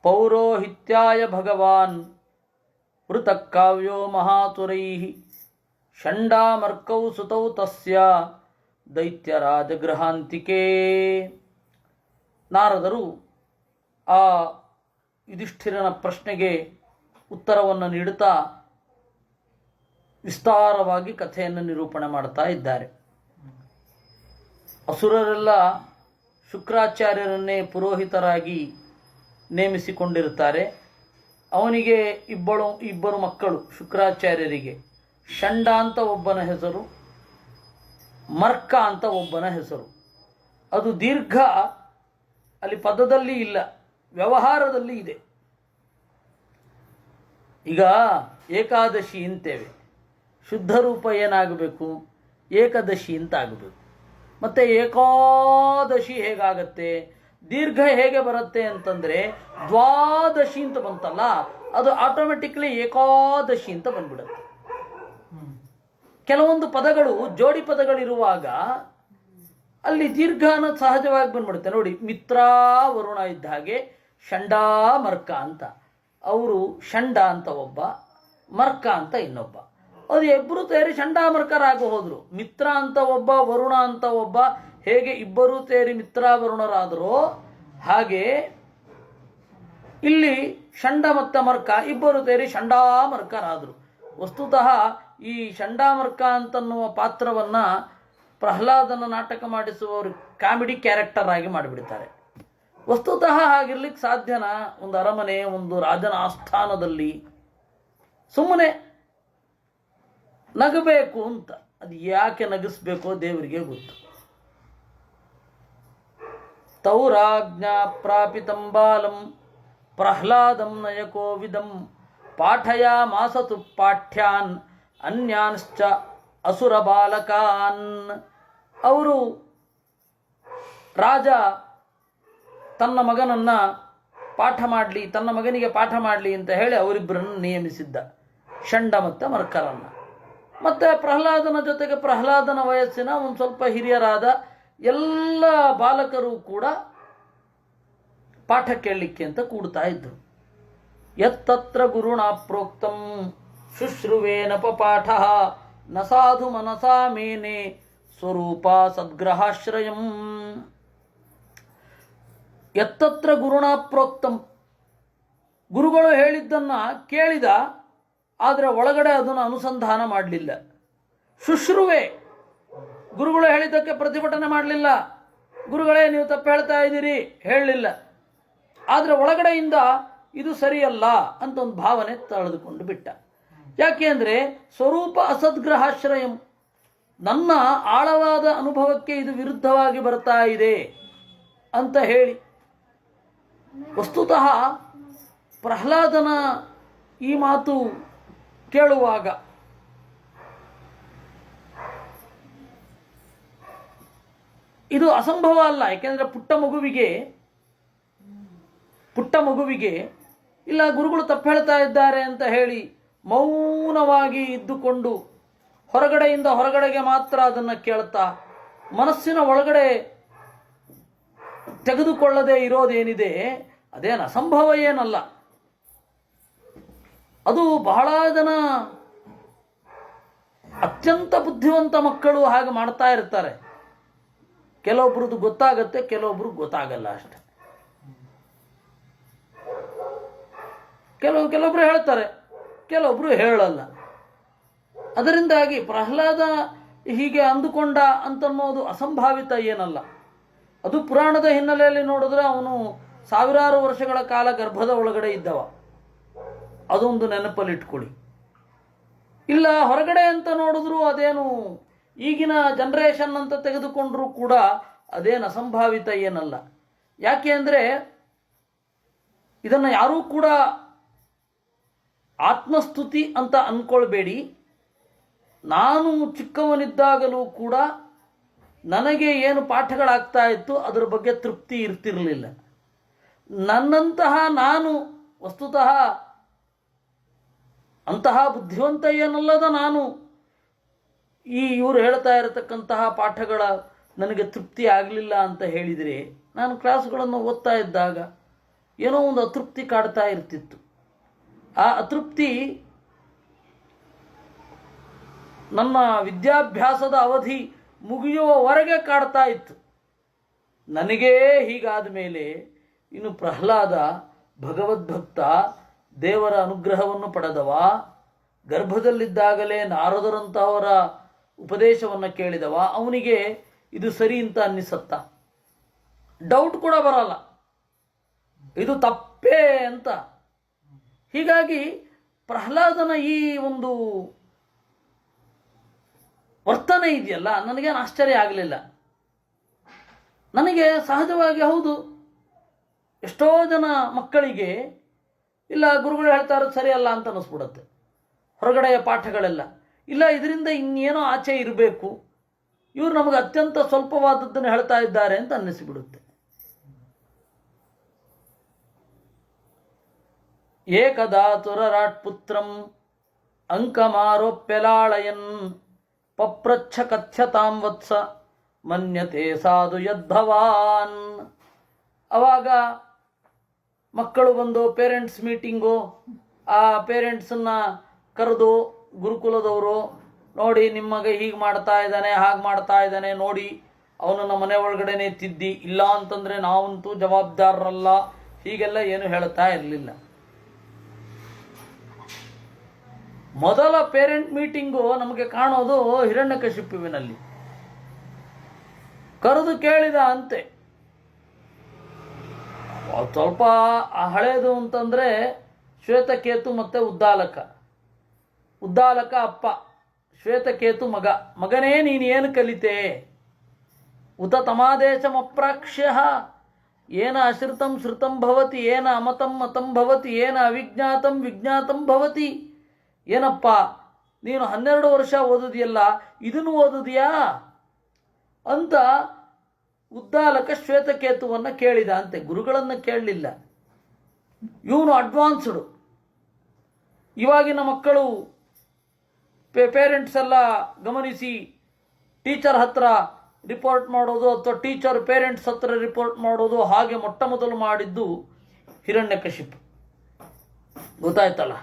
S1: ಪೌರೋಹಿತ್ಯಾಯ ಭಗವಾನ್ ವೃತಕ್ಕಾವ್ಯೋ ಮಹಾತುರೈಃ ಷಂಡಾಮರ್ಕೌ ಸುತೌ ತಸ್ಯ ದೈತ್ಯರಾಜಗೃಹಾಂತಿಕೆ. ನಾರದರು ಆ ಯುಧಿಷ್ಠಿರನ ಪ್ರಶ್ನೆಗೆ ಉತ್ತರವನ್ನು ನೀಡುತ್ತಾ ವಿಸ್ತಾರವಾಗಿ ಕಥೆಯನ್ನು ನಿರೂಪಣೆ ಮಾಡ್ತಾ ಇದ್ದಾರೆ. ಅಸುರರೆಲ್ಲ ಶುಕ್ರಾಚಾರ್ಯರನ್ನೇ ಪುರೋಹಿತರಾಗಿ ನೇಮಿಸಿಕೊಂಡಿರುತ್ತಾರೆ. ಅವನಿಗೆ ಇಬ್ಬರು ಮಕ್ಕಳು ಶುಕ್ರಾಚಾರ್ಯರಿಗೆ. ಷಂಡ ಅಂತ ಒಬ್ಬನ ಹೆಸರು, ಮರ್ಕ ಅಂತ ಒಬ್ಬನ ಹೆಸರು. ಅದು ದೀರ್ಘ ಅಲ್ಲಿ ಪದದಲ್ಲಿ ಇಲ್ಲ, ವ್ಯವಹಾರದಲ್ಲಿ ಇದೆ. ಈಗ ಏಕಾದಶಿ ಅಂತೇವೆ, ಶುದ್ಧ ರೂಪ ಏನಾಗಬೇಕು? ಏಕದಶಿ ಅಂತ ಆಗಬೇಕು. ಮತ್ತು ಏಕಾದಶಿ ಹೇಗಾಗತ್ತೆ? ದೀರ್ಘ ಹೇಗೆ ಬರುತ್ತೆ ಅಂತಂದರೆ ದ್ವಾದಶಿ ಅಂತ ಬಂತಲ್ಲ, ಅದು ಆಟೋಮೆಟಿಕ್ಲಿ ಏಕಾದಶಿ ಅಂತ ಬಂದ್ಬಿಡುತ್ತೆ. ಕೆಲವೊಂದು ಪದಗಳು ಜೋಡಿ ಪದಗಳಿರುವಾಗ ಅಲ್ಲಿ ದೀರ್ಘ ಅನ್ನೋದು ಸಹಜವಾಗಿ ಬಂದ್ಬಿಡುತ್ತೆ. ನೋಡಿ, ಮಿತ್ರ ವರುಣ ಇದ್ದ ಹಾಗೆ ಷಂಡ ಮರ್ಕ ಅಂತ. ಅವರು ಷಂಡ ಅಂತ ಒಬ್ಬ, ಮರ್ಕ ಅಂತ ಇನ್ನೊಬ್ಬ. ಅದು ಇಬ್ಬರು ಸೇರಿ ಷಂಡಾಮರ್ಕರಾಗಿ ಹೋದ್ರು. ಮಿತ್ರ ಅಂತ ಒಬ್ಬ, ವರುಣ ಅಂತ ಒಬ್ಬ. ಹೇಗೆ ಇಬ್ಬರೂ ಸೇರಿ ಮಿತ್ರ ವರುಣರಾದರೋ ಹಾಗೆ ಇಲ್ಲಿ ಷಂಡ ಮತ್ತು ಮರ್ಕ ಇಬ್ಬರು ಸೇರಿ ಷಂಡಾಮರ್ಕರಾದರು. ವಸ್ತುತಃ ಈ ಷಂಡಾಮರ್ಕ ಅಂತನ್ನುವ ಪಾತ್ರವನ್ನು ಪ್ರಹ್ಲಾದನ ನಾಟಕ ಮಾಡಿಸುವವರು ಕಾಮಿಡಿ ಕ್ಯಾರೆಕ್ಟರ್ ಆಗಿ ಮಾಡಿಬಿಡ್ತಾರೆ. ವಸ್ತುತಃ ಹಾಗಿರ್ಲಿಕ್ಕೆ ಸಾಧ್ಯನಾ? ಒಂದು ಅರಮನೆ, ಒಂದು ರಾಜನ ಆಸ್ಥಾನದಲ್ಲಿ ಸುಮ್ಮನೆ ನಗಬೇಕು ಅಂತ. ಅದು ಯಾಕೆ ನಗಿಸ್ಬೇಕೋ ದೇವರಿಗೆ ಗೊತ್ತು. ತೌರಾಜ್ಞಾ ಪ್ರಾಪಿತಂ ಬಾಲಂ ಪ್ರಹ್ಲಾದಂ ನಯಕೋವಿದಂ ಪಾಠಯಾಮಾಸತು ಪಾಠ್ಯಾನ್ ಅನ್ಯಾನ್ಶ್ಚ ಅಸುರ ಬಾಲಕಾನ್. ಅವರು ರಾಜ ತನ್ನ ಮಗನನ್ನು ಪಾಠ ಮಾಡಲಿ, ತನ್ನ ಮಗನಿಗೆ ಪಾಠ ಮಾಡಲಿ ಅಂತ ಹೇಳಿ ಅವರಿಬ್ಬರನ್ನು ನೇಮಿಸಿದ್ದ, ಷಂಡ ಮತ್ತು ಮರ್ಕರನ್ನು. ಮತ್ತು ಪ್ರಹ್ಲಾದನ ಜೊತೆಗೆ ಪ್ರಹ್ಲಾದನ ವಯಸ್ಸಿನ ಒಂದು ಸ್ವಲ್ಪ ಹಿರಿಯರಾದ ಎಲ್ಲ ಬಾಲಕರು ಕೂಡ ಪಾಠ ಕೇಳಲಿಕ್ಕೆ ಅಂತ ಕೂಡ್ತಾ ಇದ್ರು. ಯತ್ತತ್ರ ಗುರುಣ ಪ್ರೋಕ್ತಂ ಶುಶ್ರುವೇನ ಪಾಠ ನ ಸಾಧು ಮನಸಾ ಮೇನೆ ಸ್ವರೂಪ ಸದ್ಗ್ರಹಾಶ್ರಯಂ. ಯತ್ತತ್ರ ಗುರುಣ ಪ್ರೋಕ್ತಂ, ಗುರುಗಳು ಹೇಳಿದ್ದನ್ನು ಕೇಳಿದ, ಆದರೆ ಒಳಗಡೆ ಅದನ್ನು ಅನುಸಂಧಾನ ಮಾಡಲಿಲ್ಲ. ಶುಶ್ರುವೆ, ಗುರುಗಳು ಹೇಳಿದ್ದಕ್ಕೆ ಪ್ರತಿಭಟನೆ ಮಾಡಲಿಲ್ಲ, ಗುರುಗಳೇ ನೀವು ತಪ್ಪು ಹೇಳ್ತಾ ಇದ್ದೀರಿ ಹೇಳಲಿಲ್ಲ, ಆದರೆ ಒಳಗಡೆಯಿಂದ ಇದು ಸರಿಯಲ್ಲ ಅಂತ ಒಂದು ಭಾವನೆ ತಳೆದುಕೊಂಡು ಬಿಟ್ಟ. ಯಾಕೆ ಅಂದರೆ ಸ್ವರೂಪ ಅಸದ್ಗ್ರಹಾಶ್ರಯಂ, ನನ್ನ ಆಳವಾದ ಅನುಭವಕ್ಕೆ ಇದು ವಿರುದ್ಧವಾಗಿ ಬರ್ತಾ ಇದೆ ಅಂತ ಹೇಳಿ. ವಸ್ತುತಃ ಪ್ರಹ್ಲಾದನ ಈ ಮಾತು ಕೇಳುವಾಗ ಇದು ಅಸಂಭವ ಅಲ್ಲ. ಯಾಕೆಂದರೆ ಪುಟ್ಟ ಮಗುವಿಗೆ ಇಲ್ಲ ಗುರುಗಳು ತಪ್ಪು ಹೇಳ್ತಾ ಇದ್ದಾರೆ ಅಂತ ಹೇಳಿ ಮೌನವಾಗಿ ಇದ್ದುಕೊಂಡು ಹೊರಗಡೆಗೆ ಮಾತ್ರ ಅದನ್ನು ಕೇಳ್ತಾ ಮನಸ್ಸಿನ ಒಳಗಡೆ ತೆಗೆದುಕೊಳ್ಳದೆ ಇರೋದೇನಿದೆ ಅದೇನು ಅಸಂಭವ ಏನಲ್ಲ. ಅದು ಬಹಳ ಜನ ಅತ್ಯಂತ ಬುದ್ಧಿವಂತ ಮಕ್ಕಳು ಹಾಗೆ ಮಾಡ್ತಾ ಇರ್ತಾರೆ. ಕೆಲವೊಬ್ರದ್ದು ಗೊತ್ತಾಗತ್ತೆ, ಕೆಲವೊಬ್ರು ಗೊತ್ತಾಗಲ್ಲ ಅಷ್ಟೆ. ಕೆಲವೊಬ್ರು ಹೇಳ್ತಾರೆ, ಕೆಲವೊಬ್ರು ಹೇಳಲ್ಲ. ಅದರಿಂದಾಗಿ ಪ್ರಹ್ಲಾದ ಹೀಗೆ ಅಂದುಕೊಂಡ ಅಂತನ್ನೋದು ಅಸಂಭಾವಿತ ಏನಲ್ಲ. ಅದು ಪುರಾಣದ ಹಿನ್ನೆಲೆಯಲ್ಲಿ ನೋಡಿದ್ರೆ ಅವನು ಸಾವಿರಾರು ವರ್ಷಗಳ ಕಾಲ ಗರ್ಭದ ಒಳಗಡೆ ಇದ್ದವ, ಅದೊಂದು ನೆನಪಲ್ಲಿಟ್ಕೊಳ್ಳಿ. ಇಲ್ಲ ಹೊರಗಡೆ ಅಂತ ನೋಡಿದ್ರು ಅದೇನು ಈಗಿನ ಜನರೇಷನ್ ಅಂತ ತೆಗೆದುಕೊಂಡ್ರೂ ಕೂಡ ಅದೇನು ಅಸಂಭಾವಿತ ಏನಲ್ಲ. ಯಾಕೆ ಅಂದರೆ ಇದನ್ನು ಯಾರೂ ಕೂಡ ಆತ್ಮಸ್ತುತಿ ಅಂತ ಅಂದ್ಕೊಳ್ಬೇಡಿ. ನಾನು ಚಿಕ್ಕವನಿದ್ದಾಗಲೂ ಕೂಡ ನನಗೆ ಏನು ಪಾಠಗಳಾಗ್ತಾ ಇತ್ತು ಅದರ ಬಗ್ಗೆ ತೃಪ್ತಿ ಇರ್ತಿರಲಿಲ್ಲ. ನನ್ನಂತಹ ನಾನು ವಸ್ತುತಃ ಅಂತಹ ಬುದ್ಧಿವಂತ ಏನಲ್ಲದ ನಾನು ಇವರು ಹೇಳ್ತಾ ಇರತಕ್ಕಂತಹ ಪಾಠಗಳ ನನಗೆ ತೃಪ್ತಿ ಆಗಲಿಲ್ಲ ಅಂತ ಹೇಳಿದರೆ, ನಾನು ಕ್ಲಾಸ್ಗಳನ್ನು ಓದ್ತಾ ಇದ್ದಾಗ ಏನೋ ಒಂದು ಅತೃಪ್ತಿ ಕಾಡ್ತಾ ಇರ್ತಿತ್ತು. ಆ ಅತೃಪ್ತಿ ನನ್ನ ವಿದ್ಯಾಭ್ಯಾಸದ ಅವಧಿ ಮುಗಿಯುವವರೆಗೆ ಕಾಡ್ತಾ ಇತ್ತು. ನನಗೇ ಹೀಗಾದ ಮೇಲೆ ಇನ್ನು ಪ್ರಹ್ಲಾದ ಭಗವದ್ಭಕ್ತ, ದೇವರ ಅನುಗ್ರಹವನ್ನು ಪಡೆದವ, ಗರ್ಭದಲ್ಲಿದ್ದಾಗಲೇ ನಾರದರಂತಹವರ ಉಪದೇಶವನ್ನು ಕೇಳಿದವ, ಅವನಿಗೆ ಇದು ಸರಿ ಅಂತ ಅನ್ನಿಸತ್ತ, ಡೌಟ್ ಕೂಡ ಬರಲ್ಲ, ಇದು ತಪ್ಪೇ ಅಂತ. ಹೀಗಾಗಿ ಪ್ರಹ್ಲಾದನ ಈ ಒಂದು ವರ್ತನೆ ಇದೆಯಲ್ಲ, ನನಗೇನು ಆಶ್ಚರ್ಯ ಆಗಲಿಲ್ಲ. ನನಗೆ ಸಹಜವಾಗಿ ಹೌದು, ಎಷ್ಟೋ ಜನ ಮಕ್ಕಳಿಗೆ ಇಲ್ಲ ಗುರುಗಳು ಹೇಳ್ತಾ ಇರೋದು ಸರಿಯಲ್ಲ ಅಂತ ಅನ್ನಿಸ್ಬಿಡುತ್ತೆ. ಹೊರಗಡೆಯ ಪಾಠಗಳೆಲ್ಲ ಇಲ್ಲ, ಇದರಿಂದ ಇನ್ನೇನೋ ಆಚೆ ಇರಬೇಕು, ಇವರು ನಮಗೆ ಅತ್ಯಂತ ಸ್ವಲ್ಪವಾದದ್ದನ್ನು ಹೇಳ್ತಾ ಇದ್ದಾರೆ ಅಂತ ಅನ್ನಿಸಿಬಿಡುತ್ತೆ. ಏಕದಾ ತುರರಾಟ್ ಪುತ್ರಂ ಅಂಕಮಾರೋಪ್ಯಲಾಳಯನ್ ಪಪ್ರಚ್ಛ ಕಥ್ಯತಾಂ ವತ್ಸ ಮನ್ಯತೆ ಸಾಧು ಯದ್ಭವಾನ್. ಅವಾಗ ಮಕ್ಕಳು ಬಂದು ಪೇರೆಂಟ್ಸ್ ಮೀಟಿಂಗು, ಆ ಪೇರೆಂಟ್ಸನ್ನು ಕರೆದು ಗುರುಕುಲದವರು, ನೋಡಿ ನಿಮ್ಮ ಮಗ ಹೀಗೆ ಮಾಡ್ತಾ ಇದ್ದಾನೆ, ಹಾಗೆ ಮಾಡ್ತಾ ಇದ್ದಾನೆ, ನೋಡಿ ಅವನನ್ನು ಮನೆ ಒಳಗಡೆನೆ ತಿದ್ದಿ, ಇಲ್ಲ ಅಂತಂದರೆ ನಾವಂತೂ ಜವಾಬ್ದಾರರಲ್ಲ, ಹೀಗೆಲ್ಲ ಏನು ಹೇಳ್ತಾ ಇರಲಿಲ್ಲ. ಮೊದಲ ಪೇರೆಂಟ್ ಮೀಟಿಂಗು ನಮಗೆ ಕಾಣೋದು ಹಿರಣ್ಯಕಶಿಪುವಿನಲ್ಲಿ. ಕರೆದು ಕೇಳಿದ ಅಂತೆ, ಸ್ವಲ್ಪ ಹಳೇದು ಅಂತಂದರೆ ಶ್ವೇತಕೇತು ಮತ್ತು ಉದ್ದಾಲಕ ಅಪ್ಪ, ಶ್ವೇತಕೇತು ಮಗ. ಮಗನೇ ನೀನು ಏನು ಕಲಿತೆ? ಉತ ತಮಾದೇಶಮಪ್ರಾಕ್ಷ್ಯ ಏನ ಅಶ್ರಿತಂ ಶ್ರುತಂ ಭವತಿ, ಏನ ಅಮತಂ ಮತಂ ಭವತಿ, ಏನ ಅವಿಜ್ಞಾತಂ ವಿಜ್ಞಾತಂ ಭವತಿ. ಏನಪ್ಪ ನೀನು 12 ವರ್ಷ ಓದುದಿಯಲ್ಲ, ಇದನ್ನು ಓದುದಿಯಾ ಅಂತ ಉದ್ದಾಲಕ ಶ್ವೇತಕೇತುವನ್ನು ಕೇಳಿದ ಅಂತೆ. ಗುರುಗಳನ್ನು ಕೇಳಲಿಲ್ಲ. ಇವನು ಅಡ್ವಾನ್ಸ್ಡು. ಇವಾಗಿನ ಮಕ್ಕಳು ಪೇರೆಂಟ್ಸ್ ಎಲ್ಲ ಗಮನಿಸಿ ಟೀಚರ್ ಹತ್ರ ರಿಪೋರ್ಟ್ ಮಾಡೋದು ಅಥವಾ ಟೀಚರ್ ಪೇರೆಂಟ್ಸ್ ಹತ್ರ ರಿಪೋರ್ಟ್ ಮಾಡೋದು, ಹಾಗೆ ಮೊಟ್ಟ ಮೊದಲು ಮಾಡಿದ್ದು ಹಿರಣ್ಯಕಶಿಪು. ಗೊತ್ತಾಯ್ತಲ್ಲ?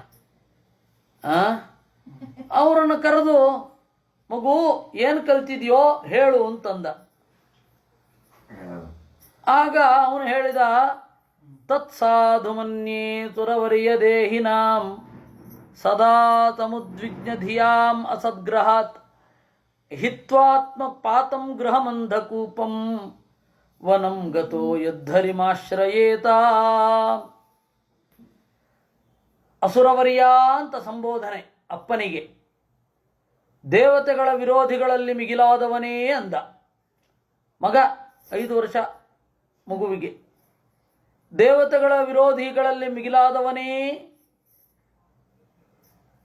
S1: ಅವರನ್ನು ಕರೆದು, ಮಗು ಏನು ಕಲ್ತಿದ್ಯೋ ಹೇಳು ಅಂತಂದ. ಆಗ ಅವನು ಹೇಳಿದ, ತತ್ಸಾಧು ಮನ್ಯೇ ಸುರವರಿಯ ದೇಹಿನಾಂ ಸದಾ ತಮುದ್ವಿಗ್ನ ಧಿಯಾಂ ಅಸದ್ಗ್ರಹಾತ್ ಹಿತ್ವಾತ್ಮ ಪಾತಂ ಗೃಹಮಂಧಕೂಪಂ ವನಂ ಗತೋ ಯದ್ಧರಿಮಾಶ್ರಯೇತ. ಅಸುರವರಿಯ ಅಂತ ಸಂಬೋಧನೆ ಅಪ್ಪನಿಗೆ. ದೇವತೆಗಳ ವಿರೋಧಿಗಳಲ್ಲಿ ಮಿಗಿಲಾದವನೇ ಅಂದ. ಮಗ 5 ವರ್ಷ ಮಗುವಿಗೆ. ದೇವತೆಗಳ ವಿರೋಧಿಗಳಲ್ಲಿ ಮಿಗಿಲಾದವನೇ,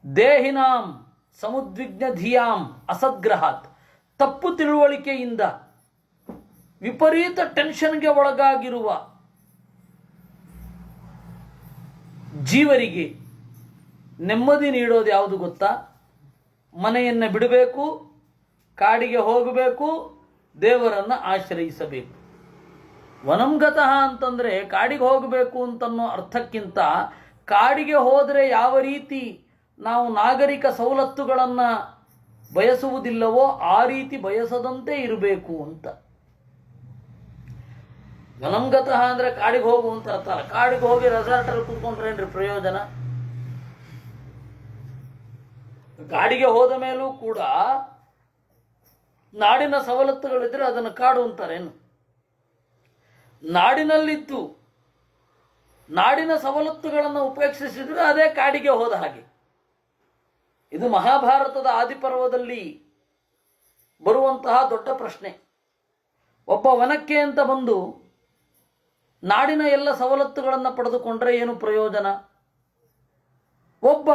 S1: ದೇಹಿನಾಂ ಸಮುದ್ವಿಗ್ನ ಧಿಯಾಂ ಅಸದ್ಗ್ರಹಾತ್, ತಪ್ಪು ತಿಳುವಳಿಕೆಯಿಂದ ವಿಪರೀತ ಟೆನ್ಷನ್ಗೆ ಒಳಗಾಗಿರುವ ಜೀವರಿಗೆ ನೆಮ್ಮದಿ ನೀಡೋದು ಯಾವುದು ಗೊತ್ತಾ? ಮನೆಯನ್ನು ಬಿಡಬೇಕು, ಕಾಡಿಗೆ ಹೋಗಬೇಕು, ದೇವರನ್ನು ಆಶ್ರಯಿಸಬೇಕು. ವನಂಗತಃ ಅಂತಂದರೆ ಕಾಡಿಗೆ ಹೋಗಬೇಕು ಅಂತನ್ನೋ ಅರ್ಥಕ್ಕಿಂತ, ಕಾಡಿಗೆ ಹೋದರೆ ಯಾವ ರೀತಿ ನಾವು ನಾಗರಿಕ ಸವಲತ್ತುಗಳನ್ನು ಬಯಸುವುದಿಲ್ಲವೋ ಆ ರೀತಿ ಬಯಸದಂತೆ ಇರಬೇಕು ಅಂತ. ವನಂಗತಃ ಅಂದರೆ ಕಾಡಿಗೆ ಹೋಗು ಅಂತ ಅರ್ಥ ಅಲ್ಲ. ಕಾಡಿಗೆ ಹೋಗಿ ರೆಸಾರ್ಟಲ್ಲಿ ಕೂತ್ಕೊಂಡ್ರೇನ್ರಿ ಪ್ರಯೋಜನ? ಕಾಡಿಗೆ ಹೋದ ಮೇಲೂ ಕೂಡ ನಾಡಿನ ಸವಲತ್ತುಗಳಿದ್ರೆ ಅದನ್ನು ಕಾಡು ಅಂತಾರೇನು? ನಾಡಿನಲ್ಲಿದ್ದು ನಾಡಿನ ಸವಲತ್ತುಗಳನ್ನು ಉಪೇಕ್ಷಿಸಿದ್ರೆ ಅದೇ ಕಾಡಿಗೆ ಹೋದ ಹಾಗೆ. ಇದು ಮಹಾಭಾರತದ ಆದಿಪರ್ವದಲ್ಲಿ ಬರುವಂತಹ ದೊಡ್ಡ ಪ್ರಶ್ನೆ. ಒಬ್ಬ ವನಕ್ಕೆ ಅಂತ ಬಂದು ನಾಡಿನ ಎಲ್ಲ ಸವಲತ್ತುಗಳನ್ನು ಪಡೆದುಕೊಂಡ್ರೆ ಏನು ಪ್ರಯೋಜನ? ಒಬ್ಬ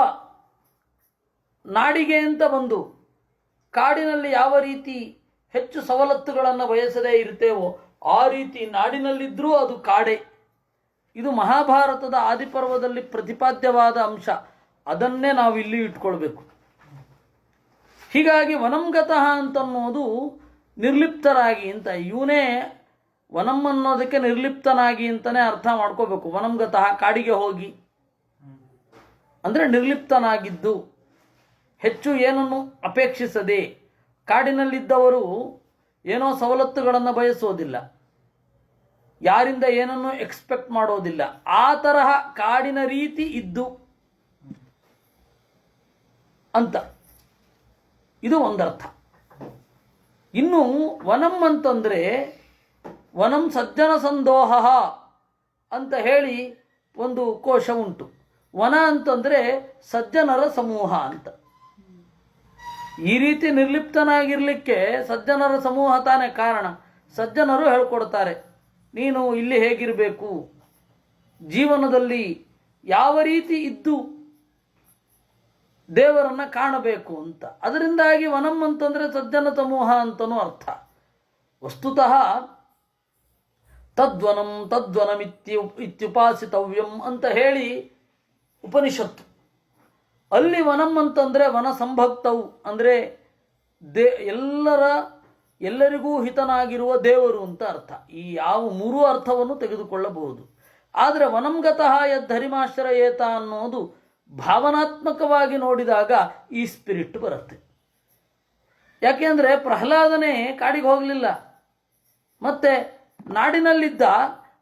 S1: ನಾಡಿಗೆ ಅಂತ ಬಂದು ಕಾಡಿನಲ್ಲಿ ಯಾವ ರೀತಿ ಹೆಚ್ಚು ಸವಲತ್ತುಗಳನ್ನು ಬಯಸದೇ ಇರ್ತೇವೋ ಆ ರೀತಿ ನಾಡಿನಲ್ಲಿದ್ದರೂ ಅದು ಕಾಡೆ. ಇದು ಮಹಾಭಾರತದ ಆದಿಪರ್ವದಲ್ಲಿ ಪ್ರತಿಪಾದ್ಯವಾದ ಅಂಶ. ಅದನ್ನೇ ನಾವು ಇಲ್ಲಿ ಇಟ್ಕೊಳ್ಬೇಕು. ಹೀಗಾಗಿ ವನಂಗತಃ ಅಂತನ್ನೋದು ನಿರ್ಲಿಪ್ತರಾಗಿ ಅಂತ. ಇವನೇ ವನಂ ಅನ್ನೋದಕ್ಕೆ ನಿರ್ಲಿಪ್ತನಾಗಿ ಅಂತಲೇ ಅರ್ಥ ಮಾಡ್ಕೋಬೇಕು. ವನಂಗತಃ ಕಾಡಿಗೆ ಹೋಗಿ ಅಂದರೆ ನಿರ್ಲಿಪ್ತನಾಗಿದ್ದು, ಹೆಚ್ಚು ಏನನ್ನು ಅಪೇಕ್ಷಿಸದೆ. ಕಾಡಿನಲ್ಲಿದ್ದವರು ಏನೋ ಸವಲತ್ತುಗಳನ್ನು ಬಯಸೋದಿಲ್ಲ, ಯಾರಿಂದ ಏನನ್ನು ಎಕ್ಸ್ಪೆಕ್ಟ್ ಮಾಡೋದಿಲ್ಲ. ಆ ತರಹ ಕಾಡಿನ ರೀತಿ ಇದ್ದು ಅಂತ ಇದು ಒಂದರ್ಥ. ಇನ್ನು ವನಂ ಅಂತಂದರೆ ವನಂ ಸಜ್ಜನ ಸಂದೋಹ ಅಂತ ಹೇಳಿ ಒಂದು ಕೋಶ ಉಂಟು. ವನ ಅಂತಂದರೆ ಸಜ್ಜನರ ಸಮೂಹ ಅಂತ. ಈ ರೀತಿ ನಿರ್ಲಿಪ್ತನಾಗಿರಲಿಕ್ಕೆ ಸಜ್ಜನರ ಸಮೂಹ ತಾನೇ ಕಾರಣ. ಸಜ್ಜನರು ಹೇಳ್ಕೊಡ್ತಾರೆ, ನೀನು ಇಲ್ಲಿ ಹೇಗಿರಬೇಕು, ಜೀವನದಲ್ಲಿ ಯಾವ ರೀತಿ ಇದ್ದು ದೇವರನ್ನು ಕಾಣಬೇಕು ಅಂತ. ಅದರಿಂದಾಗಿ ವನಂ ಅಂತಂದರೆ ಸಜ್ಜನ ಸಮೂಹ ಅಂತನೂ ಅರ್ಥ. ವಸ್ತುತಃ ತದ್ವನಂ ಇತ್ಯುಪಾಸಿತವ್ಯಂ ಅಂತ ಹೇಳಿ ಉಪನಿಷತ್ತು. ಅಲ್ಲಿ ವನಂ ಅಂತಂದರೆ ವನ ಸಂಭಕ್ತವು ಅಂದರೆ ಎಲ್ಲರಿಗೂ ಹಿತನಾಗಿರುವ ದೇವರು ಅಂತ ಅರ್ಥ. ಈ ಯಾವ 3 ಅರ್ಥವನ್ನು ತೆಗೆದುಕೊಳ್ಳಬಹುದು. ಆದರೆ ವನಂಗತಃ ಯದ್ಧರಿಮಾಶ್ರಯೇತ ಅನ್ನೋದು ಭಾವನಾತ್ಮಕವಾಗಿ ನೋಡಿದಾಗ ಈ ಸ್ಪಿರಿಟ್ ಬರುತ್ತೆ. ಯಾಕೆಂದರೆ ಪ್ರಹ್ಲಾದನೇ ಕಾಡಿಗೆ ಹೋಗಲಿಲ್ಲ, ಮತ್ತೆ ನಾಡಿನಲ್ಲಿದ್ದ,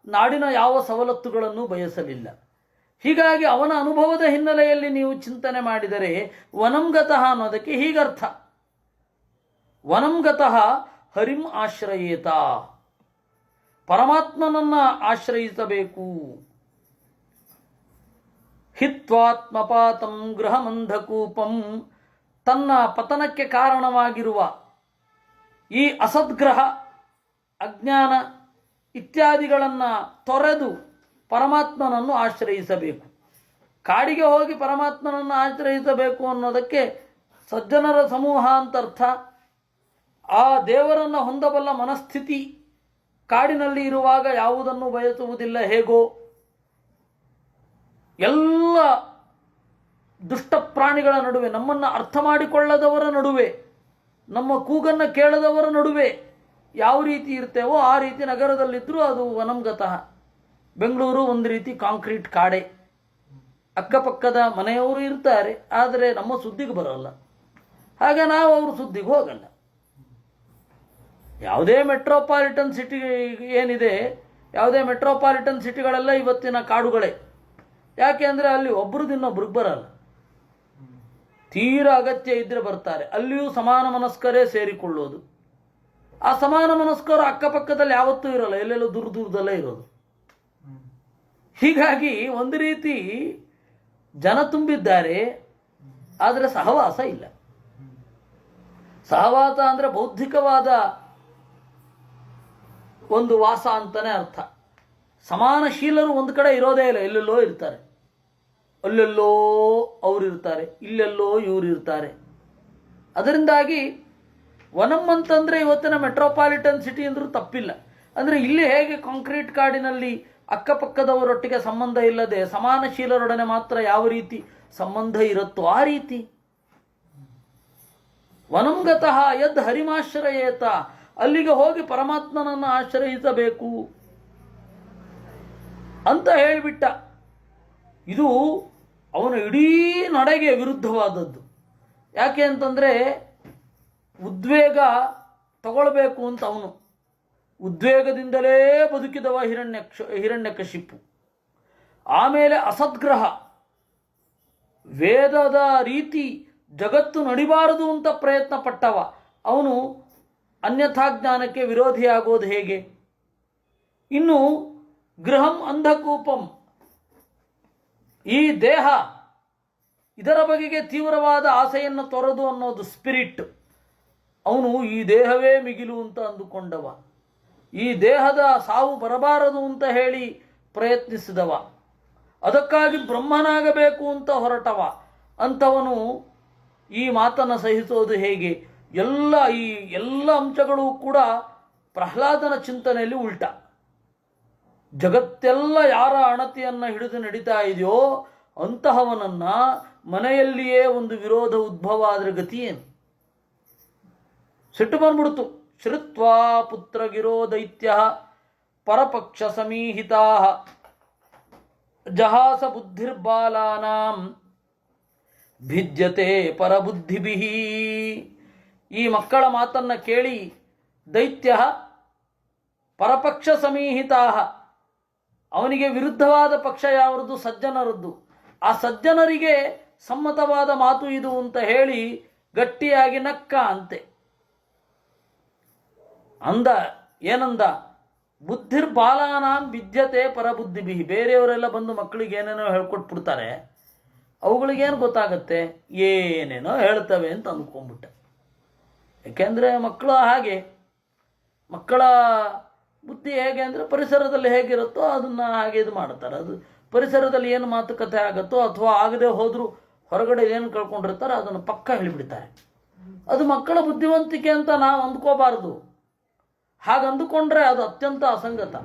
S1: ನಾಡಿನ ಯಾವ ಸವಲತ್ತುಗಳನ್ನು ಬಯಸಲಿಲ್ಲ. ಹೀಗಾಗಿ ಅವನ ಅನುಭವದ ಹಿನ್ನೆಲೆಯಲ್ಲಿ ನೀವು ಚಿಂತನೆ ಮಾಡಿದರೆ ವನಂಗತಃ ಅನ್ನೋದಕ್ಕೆ ಹೀಗರ್ಥ. ವನಂಗತಃ ಹರಿಂ ಆಶ್ರಯೇತ, ಪರಮಾತ್ಮನನ್ನ ಆಶ್ರಯಿಸಬೇಕು. ಹಿತ್ವಾತ್ಮಪಾತಂ ಗೃಹಮಂಧಕೂಪಂ, ತನ್ನ ಪತನಕ್ಕೆ ಕಾರಣವಾಗಿರುವ ಈ ಅಸದ್ಗ್ರಹ, ಅಜ್ಞಾನ ಇತ್ಯಾದಿಗಳನ್ನು ತೊರೆದು ಪರಮಾತ್ಮನನ್ನು ಆಶ್ರಯಿಸಬೇಕು. ಕಾಡಿಗೆ ಹೋಗಿ ಪರಮಾತ್ಮನನ್ನು ಆಶ್ರಯಿಸಬೇಕು ಅನ್ನೋದಕ್ಕೆ ಸಜ್ಜನರ ಸಮೂಹ ಅಂತ ಅರ್ಥ. ಆ ದೇವರನ್ನು ಹೊಂದಬಲ್ಲ ಮನಸ್ಥಿತಿ ಕಾಡಿನಲ್ಲಿ ಇರುವಾಗ ಯಾವುದನ್ನು ಬಯಸುವುದಿಲ್ಲ. ಹೇಗೋ ಎಲ್ಲ ದುಷ್ಟ ಪ್ರಾಣಿಗಳ ನಡುವೆ, ನಮ್ಮನ್ನು ಅರ್ಥ ಮಾಡಿಕೊಳ್ಳದವರ ನಡುವೆ, ನಮ್ಮ ಕೂಗನ್ನು ಕೇಳದವರ ನಡುವೆ ಯಾವ ರೀತಿ ಇರ್ತೇವೋ ಆ ರೀತಿ ನಗರದಲ್ಲಿದ್ದರೂ ಅದು ವನಂಗತಃ. ಬೆಂಗಳೂರು ಒಂದು ರೀತಿ ಕಾಂಕ್ರೀಟ್ ಕಾಡೆ, ಅಕ್ಕಪಕ್ಕದ ಮನೆಯವರು ಇರ್ತಾರೆ, ಆದರೆ ನಮ್ಮ ಸುದ್ದಿಗೆ ಬರೋಲ್ಲ. ಹಾಗೆ ನಾವು ಅವ್ರ ಸುದ್ದಿಗೆ ಹೋಗಲ್ಲ. ಯಾವುದೇ ಮೆಟ್ರೋಪಾಲಿಟನ್ ಸಿಟಿ ಏನಿದೆ, ಯಾವುದೇ ಮೆಟ್ರೋಪಾಲಿಟನ್ ಸಿಟಿಗಳೆಲ್ಲ ಇವತ್ತಿನ ಕಾಡುಗಳೇ. ಯಾಕೆ ಅಂದರೆ ಅಲ್ಲಿ ಒಬ್ಬರು ಇನ್ನೊಬ್ರಿಗೆ ಬರಲ್ಲ. ತೀರ ಅಗತ್ಯ ಇದ್ದರೆ ಬರ್ತಾರೆ. ಅಲ್ಲಿಯೂ ಸಮಾನ ಮನಸ್ಕರೇ ಸೇರಿಕೊಳ್ಳೋದು. ಆ ಸಮಾನ ಮನಸ್ಕರು ಅಕ್ಕಪಕ್ಕದಲ್ಲಿ ಯಾವತ್ತೂ ಇರೋಲ್ಲ, ಎಲ್ಲೆಲ್ಲೋ ದೂರ ದೂರದಲ್ಲೇ ಇರೋದು. ಹೀಗಾಗಿ ಒಂದು ರೀತಿ ಜನ ತುಂಬಿದ್ದಾರೆ, ಆದರೆ ಸಹವಾಸ ಇಲ್ಲ. ಸಹವಾಸ ಅಂದರೆ ಬೌದ್ಧಿಕವಾದ ಒಂದು ವಾಸ ಅಂತಾನೆ ಅರ್ಥ. ಸಮಾನಶೀಲರು ಒಂದು ಕಡೆ ಇರೋದೇ ಇಲ್ಲ, ಎಲ್ಲೆಲ್ಲೋ ಇರ್ತಾರೆ. ಅಲ್ಲೆಲ್ಲೋ ಅವರು ಇರ್ತಾರೆ, ಇಲ್ಲೆಲ್ಲೋ ಇವರು ಇರ್ತಾರೆ. ಅದರಿಂದಾಗಿ ವನಂ ಅಂತಂದರೆ ಇವತ್ತಿನ ಮೆಟ್ರೋಪಾಲಿಟನ್ ಸಿಟಿ ಅಂದರೂ ತಪ್ಪಿಲ್ಲ. ಅಂದರೆ ಇಲ್ಲಿ ಹೇಗೆ ಕಾಂಕ್ರೀಟ್ ಕಾಡಿನಲ್ಲಿ ಅಕ್ಕಪಕ್ಕದವರೊಟ್ಟಿಗೆ ಸಂಬಂಧ ಇಲ್ಲದೆ ಸಮಾನಶೀಲರೊಡನೆ ಮಾತ್ರ ಯಾವ ರೀತಿ ಸಂಬಂಧ ಇರುತ್ತೋ ಆ ರೀತಿ ವನಂಗತಃ ಯದ್ ಹರಿಮಾಶ್ರಯೇತ, ಅಲ್ಲಿಗೆ ಹೋಗಿ ಪರಮಾತ್ಮನನ್ನು ಆಶ್ರಯಿಸಬೇಕು ಅಂತ ಹೇಳಿಬಿಟ್ಟ. ಇದು ಅವನ ಇಡೀ ನಡೆಗೆ ವಿರುದ್ಧವಾದದ್ದು. ಯಾಕೆ ಅಂತಂದರೆ ಉದ್ವೇಗ ತಗೊಳ್ಬೇಕು ಅಂತ ಅವನು ಉದ್ವೇಗದಿಂದಲೇ ಬದುಕಿದವ ಹಿರಣ್ಯಕಶಿಪು. ಆಮೇಲೆ ಅಸದ್ಗ್ರಹ, ವೇದದ ರೀತಿ ಜಗತ್ತು ನಡಿಬಾರದು ಅಂತ ಪ್ರಯತ್ನ ಪಟ್ಟವ. ಅವನು ಅನ್ಯಥಾ ಜ್ಞಾನಕ್ಕೆ ವಿರೋಧಿಯಾಗೋದು ಹೇಗೆ? ಇನ್ನು ಗೃಹಂ ಅಂಧಕೂಪಂ, ಈ ದೇಹ ಇದರ ಬಗೆಗೆ ತೀವ್ರವಾದ ಆಸೆಯನ್ನು ತೊರೆದು ಅನ್ನೋದು ಸ್ಪಿರಿಟ್. ಅವನು ಈ ದೇಹವೇ ಮಿಗಿಲು ಅಂತ ಅಂದುಕೊಂಡವ. ಈ ದೇಹದ ಸಾವು ಬರಬಾರದು ಅಂತ ಹೇಳಿ ಪ್ರಯತ್ನಿಸಿದವ. ಅದಕ್ಕಾಗಿ ಬ್ರಹ್ಮನಾಗಬೇಕು ಅಂತ ಹೊರಟವ. ಅಂಥವನು ಈ ಮಾತನ್ನು ಸಹಿಸೋದು ಹೇಗೆ? ಈ ಎಲ್ಲ ಅಂಶಗಳು ಕೂಡ ಪ್ರಹ್ಲಾದನ ಚಿಂತನೆಯಲ್ಲಿ ಉಲ್ಟ. ಜಗತ್ತೆಲ್ಲ ಯಾರ ಅಣತಿಯನ್ನು ಹಿಡಿದು ನಡೀತಾ ಇದೆಯೋ ಅಂತಹವನನ್ನ ಮನೆಯಲ್ಲಿಯೇ ಒಂದು ವಿರೋಧ ಉದ್ಭವ ಆದ್ರೆ ಗತಿ ಏನು? ಸಿಟ್ಟು ಬಂದ್ಬಿಡ್ತು. ಶ್ರುತ್ವಾ ಪುತ್ರಗಿರೋ ದೈತ್ಯ ಪರಪಕ್ಷ ಸಮೀಹಿತಾ ಜಹಾಸ ಬುದ್ಧಿರ್ಬಾಲಾನಾಂ ಭಿದ್ಯತೆ ಪರಬುದ್ಧಿಭಿ. ಈ ಮಕ್ಕಳ ಮಾತನ್ನು ಕೇಳಿ ದೈತ್ಯ ಪರಪಕ್ಷ ಸಮೀಹಿತಾ, ಅವನಿಗೆ ವಿರುದ್ಧವಾದ ಪಕ್ಷ ಯಾವರದ್ದು? ಸಜ್ಜನರದ್ದು. ಆ ಸಜ್ಜನರಿಗೆ ಸಮ್ಮತವಾದ ಮಾತು ಇದು ಅಂತ ಹೇಳಿ ಗಟ್ಟಿಯಾಗಿ ನಕ್ಕ ಅಂತೆ. ಅಂದ ಏನಂದ? ಬುದ್ಧಿರ್ಬಾಲಾನಾಂ ಭಿದ್ಯತೆ ಪರಬುದ್ಧಿಭಿ. ಬೇರೆಯವರೆಲ್ಲ ಬಂದು ಮಕ್ಕಳಿಗೆ ಏನೇನೋ ಹೇಳ್ಕೊಟ್ಬಿಡ್ತಾರೆ, ಅವುಗಳಿಗೇನು ಗೊತ್ತಾಗತ್ತೆ? ಏನೇನೋ ಹೇಳ್ತವೆ ಅಂತ ಅಂದ್ಕೊಂಡ್ಬಿಟ್ಟೆ. ಯಾಕೆಂದರೆ ಮಕ್ಕಳು ಹಾಗೆ, ಮಕ್ಕಳ ಬುದ್ಧಿ ಹೇಗೆ ಅಂದರೆ ಪರಿಸರದಲ್ಲಿ ಹೇಗಿರುತ್ತೋ ಅದನ್ನು ಹಾಗೆ ಇದು ಮಾಡ್ತಾರೆ. ಅದು ಪರಿಸರದಲ್ಲಿ ಏನು ಮಾತುಕತೆ ಆಗುತ್ತೋ ಅಥವಾ ಆಗದೆ ಹೋದರೂ ಹೊರಗಡೆ ಏನು ಕಳ್ಕೊಂಡಿರ್ತಾರೆ ಅದನ್ನು ಪಕ್ಕ ಹೇಳಿಬಿಡ್ತಾರೆ. ಅದು ಮಕ್ಕಳ ಬುದ್ಧಿವಂತಿಕೆ ಅಂತ ನಾವು ಅಂದ್ಕೋಬಾರ್ದು. ಹಾಗೆ ಅಂದುಕೊಂಡ್ರೆ ಅದು ಅತ್ಯಂತ ಅಸಂಗತ.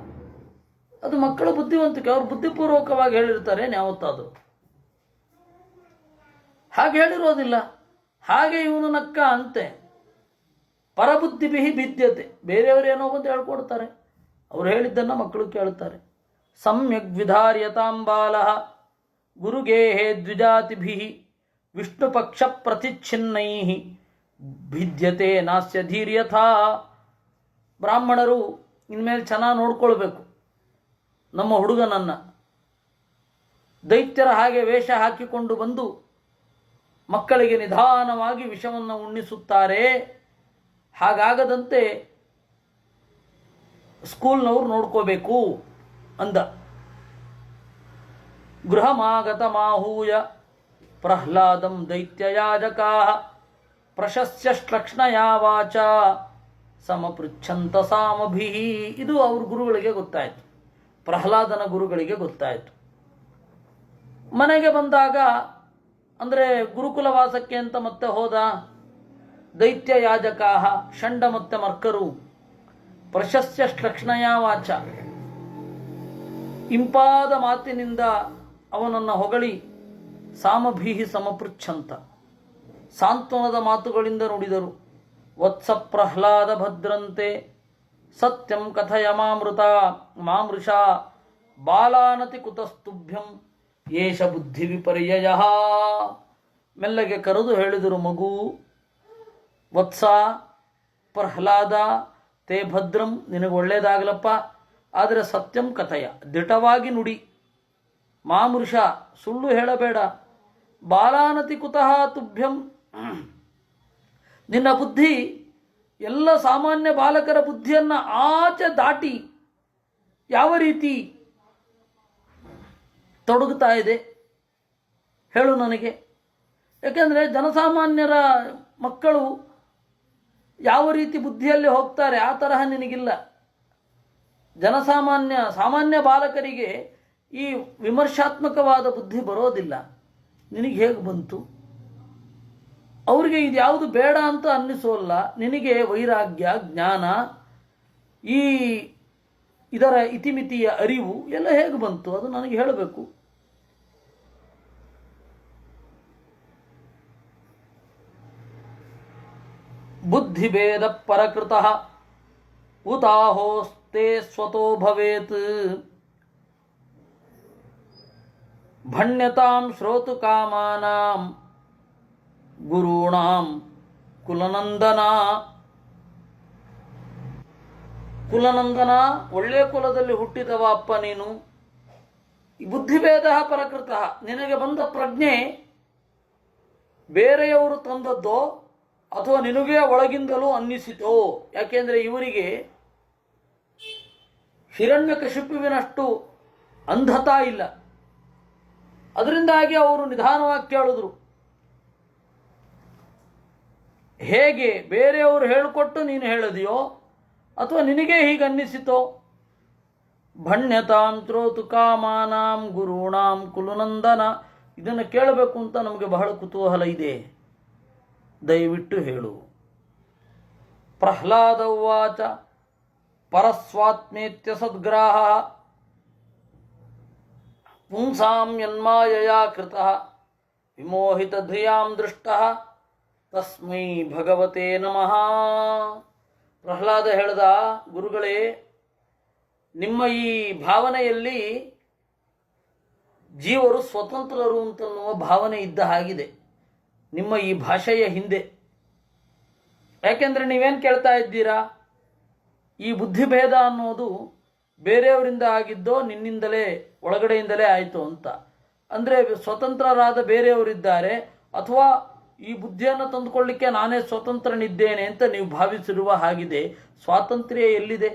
S1: ಅದು ಮಕ್ಕಳ ಬುದ್ಧಿವಂತಿಕೆ, ಅವರು ಬುದ್ಧಿಪೂರ್ವಕವಾಗಿ ಹೇಳಿರ್ತಾರೆ ಯಾವತ್ತಾದರೂ. ಹಾಗೆ ಹೇಳಿರೋದಿಲ್ಲ. ಹಾಗೆ ಇವನು ನಕ್ಕ ಅಂತೆ. ಪರಬುದ್ಧಿಭಿ ಭಿದ್ಯತೆ, ಬೇರೆಯವರು ಏನೋ ಬಂದು ಹೇಳ್ಕೊಡ್ತಾರೆ, ಅವ್ರು ಹೇಳಿದ್ದನ್ನು ಮಕ್ಕಳು ಕೇಳ್ತಾರೆ. ಸಮ್ಯಕ್ ವಿಧಾರ್ಯತಾಂ ಬಾಲಃ ಗುರುಗೇಹೇ ದ್ವಿಜಾತಿಭಿ ವಿಷ್ಣುಪಕ್ಷ ಪ್ರತಿಚ್ಛಿನ್ನೈ ಭಿದ್ಯತೆ ನಾಸ್ಯ ಧೀರ್ಯಥಾ. ಬ್ರಾಹ್ಮಣರು ಇನ್ಮೇಲೆ ಚೆನ್ನಾಗಿ ನೋಡ್ಕೊಳ್ಬೇಕು ನಮ್ಮ ಹುಡುಗನನ್ನು. ದೈತ್ಯರ ಹಾಗೆ ವೇಷ ಹಾಕಿಕೊಂಡು ಬಂದು ಮಕ್ಕಳಿಗೆ ನಿಧಾನವಾಗಿ ವಿಷವನ್ನು ಉಣ್ಣಿಸುತ್ತಾರೆ. ಹಾಗಾಗದಂತೆ ಸ್ಕೂಲ್ನವ್ರು ನೋಡ್ಕೋಬೇಕು ಅಂದ. ಗೃಹಮಾಗತ ಮಾಹೂಯ ಪ್ರಹ್ಲಾದಂ ದೈತ್ಯಯಾಜಕಾ ಪ್ರಶಸ್ಯಶ್ಲಕ್ಷ್ಣಯಾ ವಾಚ ಸಮಪೃಚ್ಛಂತ ಸಾಮಭಿ. ಇದು ಅವ್ರ ಗುರುಗಳಿಗೆ ಗೊತ್ತಾಯಿತು, ಪ್ರಹ್ಲಾದನ ಗುರುಗಳಿಗೆ ಗೊತ್ತಾಯಿತು. ಮನೆಗೆ ಬಂದಾಗ ಅಂದರೆ ಗುರುಕುಲವಾಸಕ್ಕೆ ಅಂತ ಮತ್ತೆ ಹೋದ. ದೈತ್ಯ ಯಾಜಕಾಹ ಷಂಡ ಮತ್ತೆ ಮರ್ಕರು ಪ್ರಶಸ್ಯ ಶ್ಲಕ್ಷ್ಣಯ ವಾಚ, ಇಂಪಾದ ಮಾತಿನಿಂದ ಅವನನ್ನು ಹೊಗಳಿ ಸಾಮಭೀಹಿ ಸಮಪೃಚ್ಛಂತ, ಸಾಂತ್ವನದ ಮಾತುಗಳಿಂದ ನುಡಿದರು. ವತ್ಸ ಪ್ರಹ್ಲಾದ ಭದ್ರಂತೆ ಸತ್ಯಂ ಕಥಯ ಮಾಮೃತ ಮಾಮೃಷಾ ಬಾಲಾನತಿ ಕುತಸ್ತುಭ್ಯಂ ಏಷ ಬುದ್ಧಿ ವಿಪರ್ಯಯ. ಮೆಲ್ಲಗೆ ಕರೆದು ಹೇಳಿದರು, ಮಗು ವತ್ಸ ಪ್ರಹ್ಲಾದ ತೇ ಭದ್ರಂ, ನಿನಗೆ ಒಳ್ಳೇದಾಗಲಪ್ಪ, ಆದರೆ ಸತ್ಯಂ ಕಥಯ, ದಿಟವಾಗಿ ನುಡಿ. ಮಾಮೃಷ, ಸುಳ್ಳು ಹೇಳಬೇಡ. ಬಾಲಾನತಿ ಕುತಃ ತುಭ್ಯಂ, ನಿನ್ನ ಬುದ್ಧಿ ಎಲ್ಲ ಸಾಮಾನ್ಯ ಬಾಲಕರ ಬುದ್ಧಿಯನ್ನು ಆಚೆ ದಾಟಿ ಯಾವ ರೀತಿ ತೊಡಗುತ್ತಾ ಇದೆ ಹೇಳು ನನಗೆ. ಯಾಕೆಂದರೆ ಜನಸಾಮಾನ್ಯರ ಮಕ್ಕಳು ಯಾವ ರೀತಿ ಬುದ್ಧಿಯಲ್ಲಿ ಹೋಗ್ತಾರೆ ಆ ತರಹ ನಿನಗಿಲ್ಲ. ಸಾಮಾನ್ಯ ಬಾಲಕರಿಗೆ ಈ ವಿಮರ್ಶಾತ್ಮಕವಾದ ಬುದ್ಧಿ ಬರೋದಿಲ್ಲ. ನಿನಗೆ ಹೇಗೆ ಬಂತು? ಅವರಿಗೆ ಇದು ಯಾವುದು ಬೇಡ ಅಂತ ಅನ್ನಿಸೋಲ್ಲ. ನಿನಗೆ ವೈರಾಗ್ಯ, ಜ್ಞಾನ, ಇದರ ಇತಿಮಿತಿಯ ಅರಿವು ಎಲ್ಲ ಹೇಗೆ ಬಂತು? ಅದು ನನಗೆ ಹೇಳಬೇಕು. ಬುದ್ಧಿಭೇದ ಪರಕೃತಃ ಉತಾಹೋಸ್ತೆ ಸ್ವತೋ ಭವೇತ್ ಭಣ್ಯತಾಂ ಶ್ರೋತು ಕಾಮಾನಾಂ ಗುರುಣಾಂ ಕುಲನಂದನ. ಕುಲನಂದನ, ಒಳ್ಳೆಯ ಕುಲದಲ್ಲಿ ಹುಟ್ಟಿದವ ಅಪ್ಪ ನೀನು. ಬುದ್ಧಿಭೇದ ಪರಕೃತ, ನಿನಗೆ ಬಂದ ಪ್ರಜ್ಞೆ ಬೇರೆಯವರು ತಂದದ್ದೋ ಅಥವಾ ನಿನಗೇ ಒಳಗಿಂದಲೂ ಅನ್ನಿಸಿತೋ? ಯಾಕೆಂದರೆ ಇವರಿಗೆ ಹಿರಣ್ಯಕಶಿಪುವಿನಷ್ಟು ಅಂಧತಾ ಇಲ್ಲ. ಅದರಿಂದಾಗಿ ಅವರು ನಿಧಾನವಾಗಿ ಕೇಳಿದ್ರು. ಹೇಗೆ ಬೇರೆಯವರು ಹೇಳಿಕೊಟ್ಟು ನೀನು ಹೇಳಿದೆಯೋ ಅಥವಾ ನಿನಗೇ ಹೀಗೆ ಅನ್ನಿಸಿತೋ? ಭಣ್ಯತಾಂ ಶ್ರೋತು ಕಾಮಾನಾಂ ಗುರುಣಾಂ ಕುಲನಂದನ. ಇದನ್ನು ಕೇಳಬೇಕು ಅಂತ ನಮಗೆ ಬಹಳ ಕುತೂಹಲ ಇದೆ, ದಯವಿಟ್ಟು ಹೇಳು. ಪ್ರಹ್ಲಾದ ಉವಾಚ ಪರಸ್ವಾತ್ಮೇತ್ಯ ಸದ್ಗ್ರಾಹ ಪುಂಸಾಂ ಯನ್ಮಾಯಯಾ ಕೃತಃ ವಿಮೋಹಿತ ಧಿಯಾಂ ದೃಷ್ಟಃ ತಸ್ಮೈ ಭಗವತೆ ನಮಃ. ಪ್ರಹ್ಲಾದ ಹೇಳ್ದ, ಗುರುಗಳೇ, ನಿಮ್ಮ ಈ ಭಾವನೆಯಲ್ಲಿ ಜೀವರು ಸ್ವತಂತ್ರರು ಅಂತನ್ನುವ ಭಾವನೆ ಇದ್ದ ಹಾಗಿದೆ ನಿಮ್ಮ ಈ ಭಾಷೆಯ ಹಿಂದೆ. ಯಾಕೆಂದರೆ ನೀವೇನು ಕೇಳ್ತಾ ಇದ್ದೀರಾ? ಈ ಬುದ್ಧಿಭೇದ ಅನ್ನೋದು ಬೇರೆಯವರಿಂದ ಆಗಿದ್ದೋ ನಿನ್ನಿಂದಲೇ ಒಳಗಡೆಯಿಂದಲೇ ಆಯಿತು ಅಂತ. ಅಂದರೆ ಸ್ವತಂತ್ರರಾದ ಬೇರೆಯವರಿದ್ದಾರೆ ಅಥವಾ ಈ ಬುದ್ಧಿಯನ್ನು ತಂದುಕೊಳ್ಳಿಕ್ಕೆ ನಾನೇ ಸ್ವತಂತ್ರನಿದ್ದೇನೆ ಅಂತ ನೀವು ಭಾವಿಸಿರುವ ಹಾಗಿದೆ. ಸ್ವಾತಂತ್ರ್ಯ ಎಲ್ಲಿದೆ?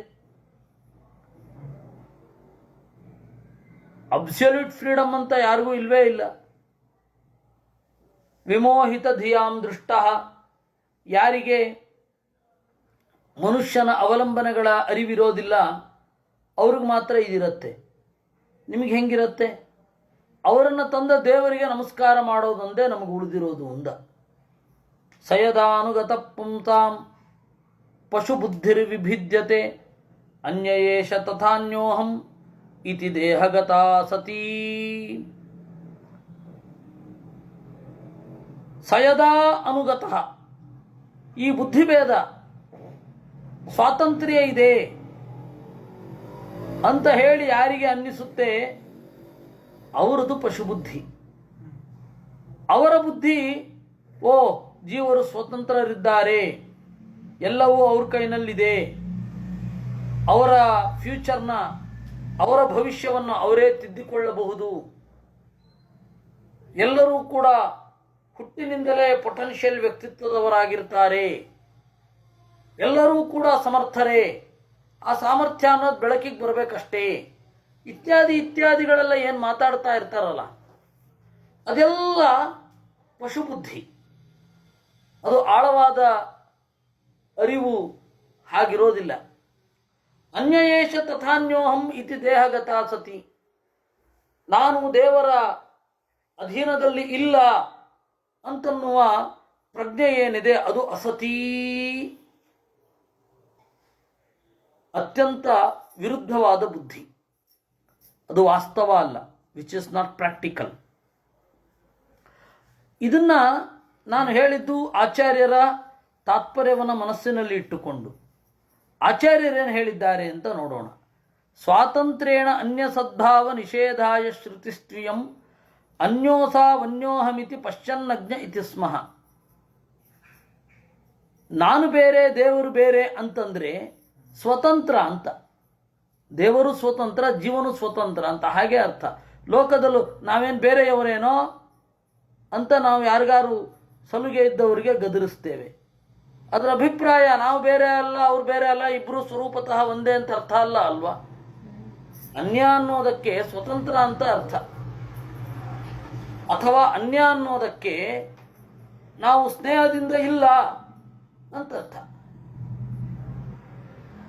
S1: ಅಬ್ಸಲ್ಯೂಟ್ ಫ್ರೀಡಮ್ ಅಂತ ಯಾರಿಗೂ ಇಲ್ವೇ ಇಲ್ಲ. ವಿಮೋಹಿತ ಧಿಯಾಂ ದೃಷ್ಟ, ಯಾರಿಗೆ ಮನುಷ್ಯನ ಅವಲಂಬನೆಗಳ ಅರಿವಿರೋದಿಲ್ಲ ಅವ್ರಿಗೆ ಮಾತ್ರ ಇದಿರುತ್ತೆ. ನಿಮಗೆ ಹೆಂಗಿರುತ್ತೆ? ಅವರನ್ನು ತಂದ ದೇವರಿಗೆ ನಮಸ್ಕಾರ ಮಾಡೋದೊಂದೇ ನಮಗೆ ಉಳಿದಿರೋದು ಅಂದ. ಸಯದಾನುಗತ ಪುಂಸಾಂ ಪಶುಬುದ್ಧಿರ್ವಿಭಿದ್ಯತೆ ಅನ್ಯಯೇಷ ತಥಾನ್ಯೋಹಂ ಇತಿ ದೇಹಗತಾ ಸತೀ. ಸಯದಾ ಅನುಗತಃ, ಈ ಬುದ್ಧಿಭೇದ ಸ್ವಾತಂತ್ರ್ಯ ಇದೆ ಅಂತ ಹೇಳಿ ಯಾರಿಗೆ ಅನ್ನಿಸುತ್ತೆ ಅವರದು ಪಶುಬುದ್ಧಿ. ಅವರ ಬುದ್ಧಿ, ಓ ಜೀವರು ಸ್ವತಂತ್ರರಿದ್ದಾರೆ, ಎಲ್ಲವೂ ಅವ್ರ ಕೈನಲ್ಲಿದೆ, ಅವರ ಫ್ಯೂಚರ್ನ, ಅವರ ಭವಿಷ್ಯವನ್ನು ಅವರೇ ತಿದ್ದಿಕೊಳ್ಳಬಹುದು, ಎಲ್ಲರೂ ಕೂಡ ಹುಟ್ಟಿನಿಂದಲೇ ಪೊಟೆನ್ಷಿಯಲ್ ವ್ಯಕ್ತಿತ್ವದವರಾಗಿರ್ತಾರೆ, ಎಲ್ಲರೂ ಕೂಡ ಸಮರ್ಥರೇ, ಆ ಸಾಮರ್ಥ್ಯ ಅನ್ನೋದು ಬೆಳಕಿಗೆ ಬರಬೇಕಷ್ಟೇ, ಇತ್ಯಾದಿಗಳೆಲ್ಲ ಏನು ಮಾತಾಡ್ತಾ ಇರ್ತಾರಲ್ಲ ಅದೆಲ್ಲ ಪಶುಬುದ್ಧಿ. ಅದು ಆಳವಾದ ಅರಿವು ಹಾಗಿರೋದಿಲ್ಲ. ಅನ್ಯಯೇಷ ತಥಾನ್ಯೋಹಂ ಇತಿ ದೇಹಗತಾ ಸತಿ, ನಾನು ದೇವರ ಅಧೀನದಲ್ಲಿ ಇಲ್ಲ ಅಂತನ್ನುವ ಪ್ರಜ್ಞೆ ಏನಿದೆ ಅದು ಅಸತೀ, ಅತ್ಯಂತ ವಿರುದ್ಧವಾದ ಬುದ್ಧಿ. ಅದು ವಾಸ್ತವ ಅಲ್ಲ, ವಿಚ್ ಇಸ್ ನಾಟ್ ಪ್ರಾಕ್ಟಿಕಲ್. ಇದನ್ನ ನಾನು ಹೇಳಿದ್ದು ಆಚಾರ್ಯರ ತಾತ್ಪರ್ಯವನ್ನು ಮನಸ್ಸಿನಲ್ಲಿ ಇಟ್ಟುಕೊಂಡು. ಆಚಾರ್ಯರೇನು ಹೇಳಿದ್ದಾರೆ ಅಂತ ನೋಡೋಣ. ಸ್ವಾತಂತ್ರ್ಯೇಣ ಅನ್ಯ ಸದ್ಭಾವ ನಿಷೇಧಾಯ ಶ್ರುತಿಸ್ತ್ವಿಯಂ ಅನ್ಯೋಸಾವನ್ಯೋಹಮಿತಿ ಪಶ್ಚನ್ನಜ್ಞ ಇತಿ ಸ್ಮಃ. ನಾನು ಬೇರೆ ದೇವರು ಬೇರೆ ಅಂತಂದರೆ ಸ್ವತಂತ್ರ ಅಂತ. ದೇವರು ಸ್ವತಂತ್ರ, ಜೀವನು ಸ್ವತಂತ್ರ ಅಂತ ಹಾಗೆ ಅರ್ಥ. ಲೋಕದಲ್ಲೂ ನಾವೇನು ಬೇರೆಯವರೇನೋ ಅಂತ ನಾವು ಯಾರಿಗಾರು ಸಲುಗೆ ಇದ್ದವರಿಗೆ ಗದರಿಸ್ತೇವೆ. ಅದರ ಅಭಿಪ್ರಾಯ ನಾವು ಬೇರೆ ಅಲ್ಲ, ಅವ್ರು ಬೇರೆ ಅಲ್ಲ, ಇಬ್ಬರು ಸ್ವರೂಪತಃ ಒಂದೇ ಅಂತ ಅರ್ಥ ಅಲ್ಲ ಅಲ್ವಾ. ಅನ್ಯ ಅನ್ನೋದಕ್ಕೆ ಸ್ವತಂತ್ರ ಅಂತ ಅರ್ಥ, ಅಥವಾ ಅನ್ಯ ಅನ್ನೋದಕ್ಕೆ ನಾವು ಸ್ನೇಹದಿಂದ ಇಲ್ಲ ಅಂತ ಅರ್ಥ.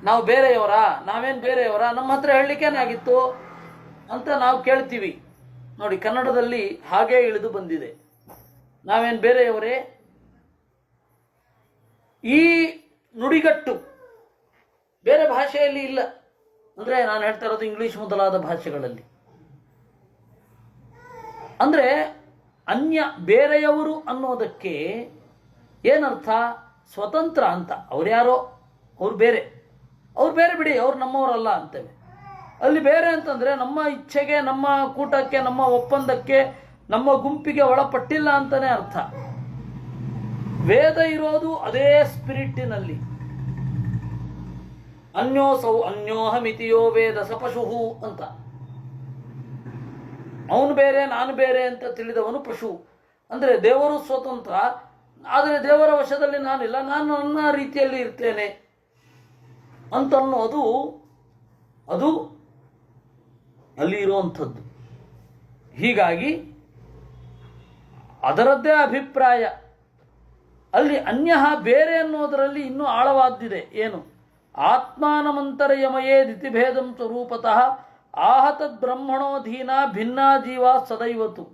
S1: ನಾವು ಬೇರೆಯವರ, ನಾವೇನು ಬೇರೆಯವರ, ನಮ್ಮ ಹತ್ರ ಹೇಳಲಿಕ್ಕೇನಾಗಿತ್ತು ಅಂತ ನಾವು ಕೇಳ್ತೀವಿ ನೋಡಿ. ಕನ್ನಡದಲ್ಲಿ ಹಾಗೇ ಇಳಿದು ಬಂದಿದೆ, ನಾವೇನು ಬೇರೆಯವರೇ. ಈ ನುಡಿಗಟ್ಟು ಬೇರೆ ಭಾಷೆಯಲ್ಲಿ ಇಲ್ಲ. ಅಂದರೆ ನಾನು ಹೇಳ್ತಾ ಇರೋದು ಇಂಗ್ಲಿಷ್ ಮೊದಲಾದ ಭಾಷೆಗಳಲ್ಲಿ. ಅಂದರೆ ಅನ್ಯ, ಬೇರೆಯವರು ಅನ್ನೋದಕ್ಕೆ ಏನರ್ಥ? ಸ್ವತಂತ್ರ ಅಂತ. ಅವ್ರ್ಯಾರೋ, ಅವ್ರು ಬೇರೆ, ಅವ್ರು ಬೇರೆ ಬಿಡಿ, ಅವ್ರು ನಮ್ಮವರಲ್ಲ ಅಂತೇವೆ. ಅಲ್ಲಿ ಬೇರೆ ಅಂತಂದರೆ ನಮ್ಮ ಇಚ್ಛೆಗೆ, ನಮ್ಮ ಕೂಟಕ್ಕೆ, ನಮ್ಮ ಒಪ್ಪಂದಕ್ಕೆ, ನಮ್ಮ ಗುಂಪಿಗೆ ಒಳಪಟ್ಟಿಲ್ಲ ಅಂತಲೇ ಅರ್ಥ. ವೇದ ಇರೋದು ಅದೇ ಸ್ಪಿರಿಟ್ಟಿನಲ್ಲಿ. ಅನ್ಯೋಸೌ ಅನ್ಯೋಹಮಿತಿಯೋ ವೇದ ಸ ಪಶುಹು ಅಂತ. ಅವನು ಬೇರೆ ನಾನು ಬೇರೆ ಅಂತ ತಿಳಿದವನು ಪಶು. ಅಂದರೆ ದೇವರು ಸ್ವತಂತ್ರ, ಆದರೆ ದೇವರ ವಶದಲ್ಲಿ ನಾನಿಲ್ಲ, ನಾನು ನನ್ನ ರೀತಿಯಲ್ಲಿ ಇರ್ತೇನೆ ಅಂತನ್ನೋದು ಅದು ಅಲ್ಲಿ ಇರುವಂಥದ್ದು. ಹೀಗಾಗಿ ಅದರದ್ದೇ ಅಭಿಪ್ರಾಯ. ಅಲ್ಲಿ ಅನ್ಯ ಬೇರೆ ಅನ್ನೋದರಲ್ಲಿ ಇನ್ನೂ ಆಳವಾದ್ದಿದೆ. ಏನು? ಆತ್ಮಾನಮಂತರಯಮಯೇ ದಿತಿಭೇದಂ ಸ್ವರೂಪತಃ ಆಹತದ್ ಬ್ರಹ್ಮಣೋಧೀನ ಭಿನ್ನ ಜೀವ ಸದೈವತು.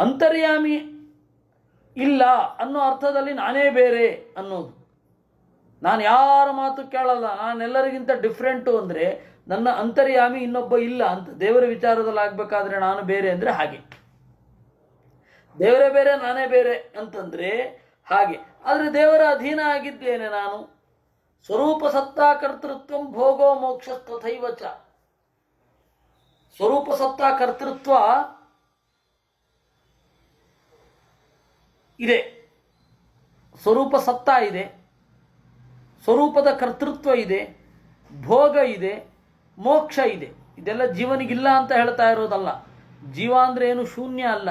S1: ಅಂತರ್ಯಾಮಿ ಇಲ್ಲ ಅನ್ನೋ ಅರ್ಥದಲ್ಲಿ ನಾನೇ ಬೇರೆ ಅನ್ನೋದು. ನಾನು ಯಾರ ಮಾತು ಕೇಳಲ್ಲ, ನಾನೆಲ್ಲರಿಗಿಂತ ಡಿಫ್ರೆಂಟು ಅಂದರೆ ನನ್ನ ಅಂತರ್ಯಾಮಿ ಇನ್ನೊಬ್ಬ ಇಲ್ಲ ಅಂತ. ದೇವರ ವಿಚಾರದಲ್ಲಿ ಆಗಬೇಕಾದ್ರೆ ನಾನು ಬೇರೆ ಅಂದರೆ ಹಾಗೆ, ದೇವರೇ ಬೇರೆ ನಾನೇ ಬೇರೆ ಅಂತಂದರೆ ಹಾಗೆ. ಆದರೆ ದೇವರ ಅಧೀನ ಆಗಿದ್ದೇನೆ ನಾನು. ಸ್ವರೂಪ ಸತ್ತಾ ಕರ್ತೃತ್ವ ಭೋಗೋ ಮೋಕ್ಷ ತಥೈವ ಚ. ಸ್ವರೂಪ ಸತ್ತಾ ಕರ್ತೃತ್ವ ಇದೆ, ಸ್ವರೂಪ ಸತ್ತಾ ಇದೆ, ಸ್ವರೂಪದ ಕರ್ತೃತ್ವ ಇದೆ, ಭೋಗ ಇದೆ, ಮೋಕ್ಷ ಇದೆ. ಇದೆಲ್ಲ ಜೀವನಿಗಿಲ್ಲ ಅಂತ ಹೇಳ್ತಾ ಇರೋದಲ್ಲ. ಜೀವ ಅಂದರೆ ಏನು ಶೂನ್ಯ ಅಲ್ಲ,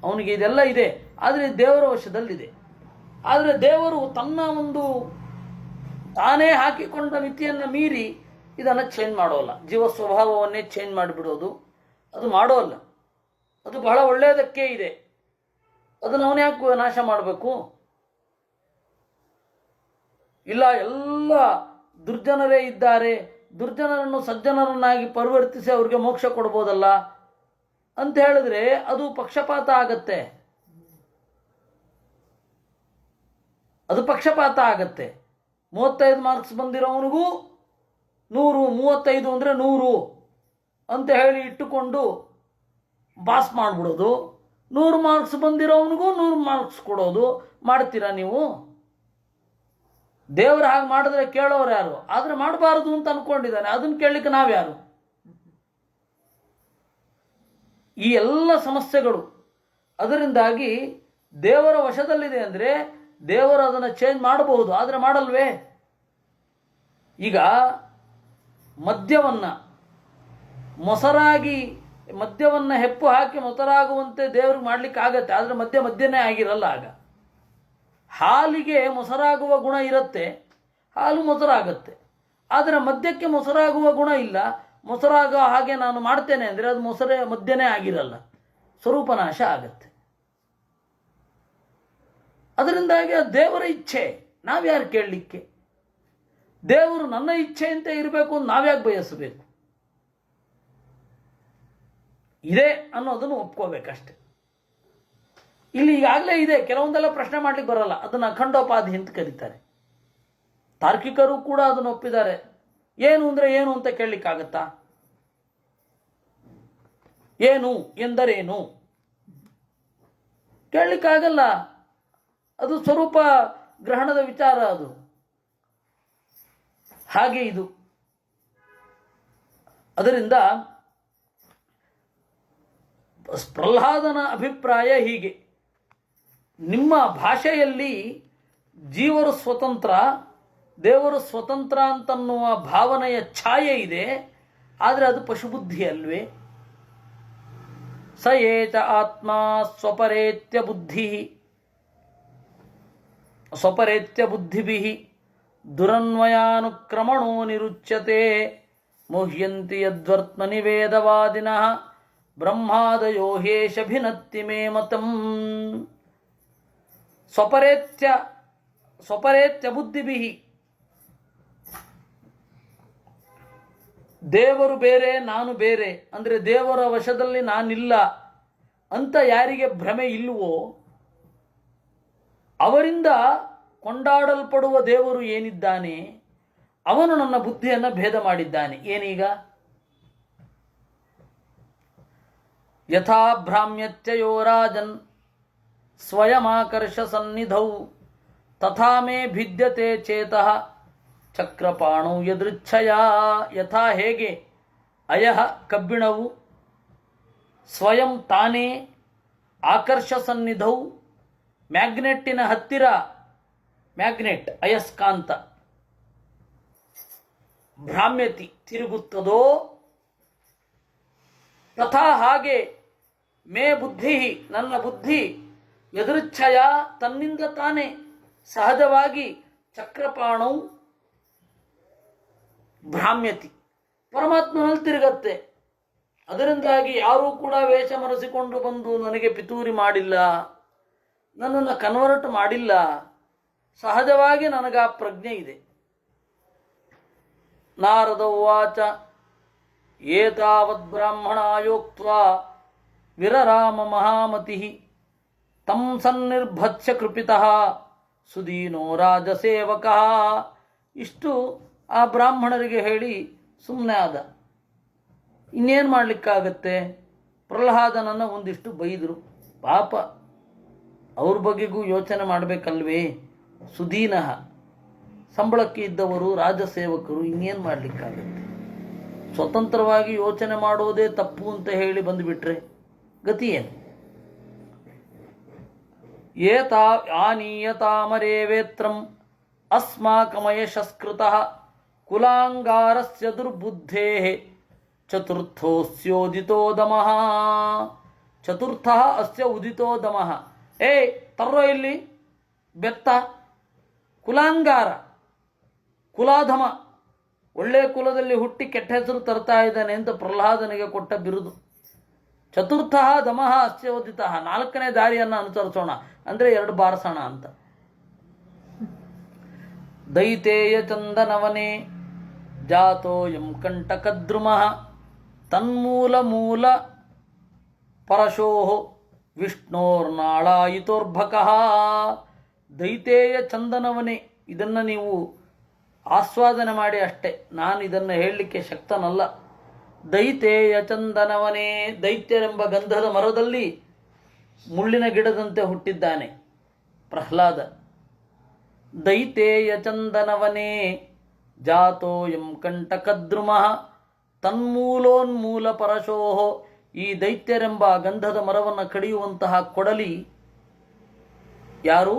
S1: ಅವನಿಗೆ ಇದೆಲ್ಲ ಇದೆ, ಆದರೆ ದೇವರ ವಶದಲ್ಲಿದೆ. ಆದರೆ ದೇವರು ತನ್ನ ಒಂದು ತಾನೇ ಹಾಕಿಕೊಂಡ ಮಿತಿಯನ್ನು ಮೀರಿ ಇದನ್ನು ಚೇಂಜ್ ಮಾಡೋಲ್ಲ. ಜೀವ ಸ್ವಭಾವವನ್ನೇ ಚೇಂಜ್ ಮಾಡಿಬಿಡೋದು ಅದು ಮಾಡೋಲ್ಲ. ಅದು ಬಹಳ ಒಳ್ಳೆಯದಕ್ಕೆ ಇದೆ, ಅದನ್ನು ಅವನು ಯಾಕೆ ನಾಶ ಮಾಡಬೇಕು? ಇಲ್ಲ, ಎಲ್ಲ ದುರ್ಜನರೇ ಇದ್ದಾರೆ, ದುರ್ಜನರನ್ನು ಸಜ್ಜನರನ್ನಾಗಿ ಪರಿವರ್ತಿಸಿ ಅವ್ರಿಗೆ ಮೋಕ್ಷ ಕೊಡ್ಬೋದಲ್ಲ ಅಂತ ಹೇಳಿದ್ರೆ ಅದು ಪಕ್ಷಪಾತ ಆಗತ್ತೆ. ಅದು ಪಕ್ಷಪಾತ ಆಗತ್ತೆ. 35 ಮಾರ್ಕ್ಸ್ ಬಂದಿರೋವನಿಗೂ 100, 35 ಅಂದರೆ 100 ಅಂತ ಹೇಳಿ ಇಟ್ಟುಕೊಂಡು ಪಾಸ್ ಮಾಡಿಬಿಡೋದು, 100 ಮಾರ್ಕ್ಸ್ ಬಂದಿರೋವನಿಗೂ 100 ಮಾರ್ಕ್ಸ್ ಕೊಡೋದು ಮಾಡ್ತೀರಾ ನೀವು? ದೇವರು ಹಾಗೆ ಮಾಡಿದ್ರೆ ಕೇಳೋರು ಯಾರು? ಆದರೆ ಮಾಡಬಾರದು ಅಂತ ಅನ್ಕೊಂಡಿದ್ದಾನೆ, ಅದನ್ನು ಕೇಳಲಿಕ್ಕೆ ನಾವ್ಯಾರು? ಈ ಎಲ್ಲ ಸಮಸ್ಯೆಗಳು ಅದರಿಂದಾಗಿ ದೇವರ ವಶದಲ್ಲಿದೆ. ಅಂದರೆ ದೇವರು ಅದನ್ನು ಚೇಂಜ್ ಮಾಡಬಹುದು, ಆದರೆ ಮಾಡಲ್ವೇ? ಈಗ ಮದ್ಯವನ್ನು ಮೊಸರಾಗಿ, ಮದ್ಯವನ್ನು ಹೆಪ್ಪು ಹಾಕಿ ಮೊಸರಾಗುವಂತೆ ದೇವ್ರಿಗೆ ಮಾಡ್ಲಿಕ್ಕೆ ಆಗತ್ತೆ, ಆದರೆ ಮದ್ಯನೇ ಆಗಿರಲ್ಲ. ಆಗ ಹಾಲಿಗೆ ಮೊಸರಾಗುವ ಗುಣ ಇರುತ್ತೆ, ಹಾಲು ಮೊಸರಾಗತ್ತೆ. ಆದರೆ ಮದ್ಯಕ್ಕೆ ಮೊಸರಾಗುವ ಗುಣ ಇಲ್ಲ. ಮೊಸರಾಗೋ ಹಾಗೆ ನಾನು ಮಾಡ್ತೇನೆ ಅಂದರೆ ಅದು ಮದ್ಯನೇ ಆಗಿರಲ್ಲ, ಸ್ವರೂಪನಾಶ ಆಗತ್ತೆ. ಅದರಿಂದಾಗಿ ದೇವರ ಇಚ್ಛೆ, ನಾವ್ಯಾರು ಕೇಳಲಿಕ್ಕೆ? ದೇವರು ನನ್ನ ಇಚ್ಛೆಯಂತೆ ಇರಬೇಕು ಅಂತ ನಾವ್ಯಾಕೆ ಬಯಸಬೇಕು? ಇದೆ ಅನ್ನೋದನ್ನು ಒಪ್ಕೋಬೇಕಷ್ಟೆ. ಇಲ್ಲಿ ಈಗಾಗಲೇ ಇದೆ, ಕೆಲವೊಂದೆಲ್ಲ ಪ್ರಶ್ನೆ ಮಾಡ್ಲಿಕ್ಕೆ ಬರಲ್ಲ, ಅದನ್ನು ಅಖಂಡೋಪಾಧಿ ಅಂತ ಕರೀತಾರೆ. ತಾರ್ಕಿಕರು ಕೂಡ ಅದನ್ನು ಒಪ್ಪಿದ್ದಾರೆ. ಏನು ಅಂದರೆ ಏನು ಅಂತ ಕೇಳಲಿಕ್ಕಾಗತ್ತಾ? ಏನು ಎಂದರೇನು ಕೇಳಲಿಕ್ಕಾಗಲ್ಲ. ಅದು ಸ್ವರೂಪ ಗ್ರಹಣದ ವಿಚಾರ ಅದು. ಹಾಗೆ ಇದು. ಅದರಿಂದ ಪ್ರಹ್ಲಾದನ ಅಭಿಪ್ರಾಯ ಹೀಗೆ, ನಿಮ್ಮ ಭಾಷೆಯಲ್ಲಿ ಜೀವರು ಸ್ವತಂತ್ರ, ದೇವರು ಸ್ವತಂತ್ರ ಅಂತನ್ನುವ ಭಾವನೆಯ ಛಾಯೆ ಇದೆ, ಆದರೆ ಅದು ಪಶುಬುದ್ಧಿ ಅಲ್ವೇ? ಸ ಏಚ ಆತ್ಮ ಸ್ವಪರೇತ್ಯ ಬುದ್ಧಿಭಿಃ ದುರನ್ವಯಾನುಕ್ರಮಣೋ ನಿರುಚ್ಯತೆ ಮುಹ್ಯಂತಿ ಯದ್ವರ್ತ್ಮನಿ ವೇದವಾದಿನಃ ಬ್ರಹ್ಮಾದಯೋ ಹೇಷಭಿನತ್ತಿ ಮೇ ಮತಂ. ಸ್ವಪರೇತ್ಯ ಬುದ್ಧಿಭಿಃ, ದೇವರು ಬೇರೆ ನಾನು ಬೇರೆ ಅಂದರೆ ದೇವರ ವಶದಲ್ಲಿ ನಾನಿಲ್ಲ ಅಂತ ಯಾರಿಗೆ ಭ್ರಮೆ ಇಲ್ಲವೋ ಅವರಿಂದ ಕೊಂಡಾಡಲ್ಪಡುವ ದೇವರು ಏನಿದ್ದಾನೆ ಅವನು ನನ್ನ ಬುದ್ಧಿಯನ್ನು ಭೇದ ಮಾಡಿದ್ದಾನೆ. ಏನೀಗ? ಯಥಾ ಭ್ರಾಮ್ಯತ್ಯಯೋ ರಾಜನ್ ಸ್ವಯಮಾಕರ್ಷ ಸನ್ನಿಧೌ ತಥಾ ಮೇ ಭಿದ್ಯತೆ ಚೇತಃ ಚಕ್ರಪಾಣೌ ಯದೃಚ್ಛಯ. ಯಥಾ ಹೇಗೆ ಅಯಃ ಕಬ್ಬಿಣವು ಸ್ವಯಂ ತಾನೇ ಆಕರ್ಷ ಸನ್ನಿಧೌ ಮ್ಯಾಗ್ನೆಟ್ಟಿನ ಹತ್ತಿರ, ಮ್ಯಾಗ್ನೆಟ್ ಅಯಸ್ಕಾಂತ, ಭ್ರಾಮ್ಯತಿ ತಿರುಗುತ್ತದೋ ತಥಾ ಹಾಗೆ ಮೇ ಬುದ್ಧಿ ನನ್ನ ಬುದ್ಧಿ ಯದೃಚ್ಛಯ ತನ್ನಿಂದ ತಾನೇ ಸಹಜವಾಗಿ ಚಕ್ರಪಾಣೌ ಭ್ರಾಮ್ಯತಿ ಪರಮಾತ್ಮನಲ್ಲಿ ತಿರುಗತ್ತೆ. ಅದರಿಂದಾಗಿ ಯಾರೂ ಕೂಡ ವೇಷ ಮರೆಸಿಕೊಂಡು ಬಂದು ನನಗೆ ಪಿತೂರಿ ಮಾಡಿಲ್ಲ, ನನ್ನನ್ನು ಕನ್ವರ್ಟ್ ಮಾಡಿಲ್ಲ. ಸಹಜವಾಗಿ ನನಗೆ ಪ್ರಜ್ಞೆ ಇದೆ. ನಾರದ ಉವಾಚ ಏತಾವದ್ ಬ್ರಾಹ್ಮಣಾಯೋಕ್ತ್ವಾ ವಿರರಾಮ ಮಹಾಮತಿ ತಂ ಸನ್ನಿರ್ಭತ್ಸ್ಯ ಕೃಪಿತಃ ಸುದೀನೋ ರಾಜಸೇವಕಃ. ಇಷ್ಟು ಆ ಬ್ರಾಹ್ಮಣರಿಗೆ ಹೇಳಿ ಸುಮ್ಮನೆ ಆದ. ಇನ್ನೇನು ಮಾಡಲಿಕ್ಕಾಗತ್ತೆ? ಪ್ರಹ್ಲಾದನನ್ನು ಒಂದಿಷ್ಟು ಬೈದರು. ಪಾಪ ಅವ್ರ ಬಗೆಗೂ ಯೋಚನೆ ಮಾಡಬೇಕಲ್ವೇ? ಸುದೀನಃ, ಸಂಬಳಕ್ಕೆ ಇದ್ದವರು, ರಾಜಸೇವಕರು, ಇನ್ನೇನು ಮಾಡಲಿಕ್ಕಾಗತ್ತೆ? ಸ್ವತಂತ್ರವಾಗಿ ಯೋಚನೆ ಮಾಡೋದೇ ತಪ್ಪು ಅಂತ ಹೇಳಿ ಬಂದುಬಿಟ್ರೆ ಗತಿ ಏನು? ಏತಾ ಆನೀಯತಾಮರೇ ವೇತ್ರಂ ಅಸ್ಮಾಕಮಯಶಸ್ಕೃತಃ ಕುಲಾಂಗಾರಸ್ಯ ದುರ್ಬುದ್ಧೇಃ ಚತುರ್ಥೋಸ್ಯೋದಿತೋ ದಮಃ. ಚತುರ್ಥ ಅಸ್ಯ ಉದಿತೋ ದಮಃ. ತರ್ರೋ ಇಲ್ಲಿ ಬೆತ್ತ, ಕುಲಾಂಗಾರ, ಕುಲಾಧಮ, ಒಳ್ಳೆ ಕುಲದಲ್ಲಿ ಹುಟ್ಟಿ ಕೆಟ್ಟ ಹೆಸರು ತರ್ತಾ ಇದ್ದಾನೆ ಅಂತ ಪ್ರಹ್ಲಾದನಿಗೆ ಕೊಟ್ಟ ಬಿರುದು. ಚತುರ್ಥ ದಮಃ ಅಸ್ಯ ಉದಿತ, ನಾಲ್ಕನೇ ದಾರಿಯನ್ನು ಅನುಸರಿಸೋಣ ಅಂದರೆ 2 ಬಾರಸೋಣ ಅಂತ. ದೈತೇಯ ಚಂದನವನೇ ಜಾತೋಯಂ ಕಂಟಕದ್ರುಮಃ ತನ್ಮೂಲ ಮೂಲ ಪರಶೋಃ ವಿಷ್ಣೋರ್ನಾಳಾಯಿತೋರ್ಭಕಃ. ದೈತೇಯ ಚಂದನವನೇ, ಇದನ್ನು ನೀವು ಆಸ್ವಾದನೆ ಮಾಡಿ ಅಷ್ಟೇ, ನಾನು ಇದನ್ನು ಹೇಳಲಿಕ್ಕೆ ಶಕ್ತನಲ್ಲ. ದೈತೇಯ ಚಂದನವನೇ, ದೈತ್ಯರೆಂಬ ಗಂಧದ ಮರದಲ್ಲಿ ಮುಳ್ಳಿನ ಗಿಡದಂತೆ ಹುಟ್ಟಿದ್ದಾನೆ ಪ್ರಹ್ಲಾದ. ದೈತೇಯ ಚಂದನವನೇ ಜಾತೋಯಂ ಕಂಟಕದ್ರುಮಃ ತನ್ಮೂಲೋನ್ಮೂಲ ಪರಶೋಃ. ಈ ದೈತ್ಯರೆಂಬ ಗಂಧದ ಮರವನ್ನು ಕಡಿಯುವಂತಹ ಕೊಡಲಿ ಯಾರು?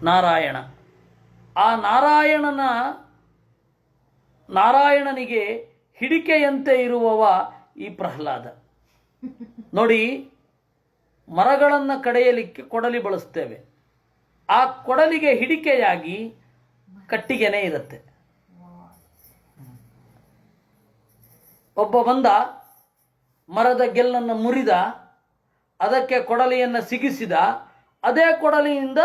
S1: ನಾರಾಯಣ. ಆ ನಾರಾಯಣನಿಗೆ ಹಿಡಿಕೆಯಂತೆ ಇರುವವ ಈ ಪ್ರಹ್ಲಾದ. ನೋಡಿ, ಮರಗಳನ್ನು ಕಡೆಯಲಿಕ್ಕೆ ಕೊಡಲಿ ಬಳಸ್ತೇವೆ. ಆ ಕೊಡಲಿಗೆ ಹಿಡಿಕೆಯಾಗಿ ಕಟ್ಟಿಗೆನೇ ಇರುತ್ತೆ. ಒಬ್ಬ ಬಂದ, ಮರದ ಗೆಲ್ಲನ್ನು ಮುರಿದ, ಅದಕ್ಕೆ ಕೊಡಲಿಯನ್ನು ಸಿಗಿಸಿದ, ಅದೇ ಕೊಡಲಿಯಿಂದ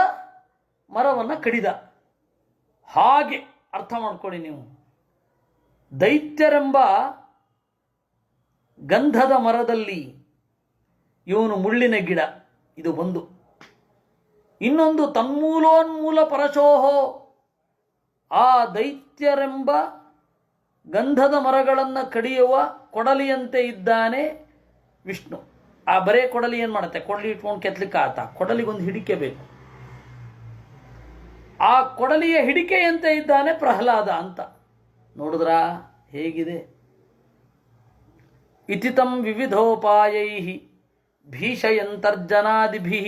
S1: ಮರವನ್ನು ಕಡಿದ. ಹಾಗೆ ಅರ್ಥ ಮಾಡ್ಕೊಳ್ಳಿ ನೀವು. ದೈತ್ಯರೆಂಬ ಗಂಧದ ಮರದಲ್ಲಿ ಇವನು ಮುಳ್ಳಿನ ಗಿಡ. ಇದು ಒಂದು. ಇನ್ನೊಂದು ತನ್ಮೂಲೋನ್ಮೂಲ ಪರಶೋಹೋ, ಆ ದೈತ್ಯರೆಂಬ ಗಂಧದ ಮರಗಳನ್ನು ಕಡಿಯುವ ಕೊಡಲಿಯಂತೆ ಇದ್ದಾನೆ ವಿಷ್ಣು. ಆ ಬರೇ ಕೊಡಲಿ ಏನು ಮಾಡುತ್ತೆ, ಕೊಡಲಿ ಇಟ್ಕೊಂಡು ಕೆತ್ತಲಿಕ್ಕೆ ಆತ, ಕೊಡಲಿಗೊಂದು ಹಿಡಿಕೆ ಬೇಕು. ಆ ಕೊಡಲಿಯ ಹಿಡಿಕೆಯಂತೆ ಇದ್ದಾನೆ ಪ್ರಹ್ಲಾದ ಅಂತ. ನೋಡಿದ್ರ ಹೇಗಿದೆ? ಇತಿತಂ ವಿವಿಧೋಪಾಯೈ ಭೀಷಯಂತರ್ಜನಾದಿಭಿ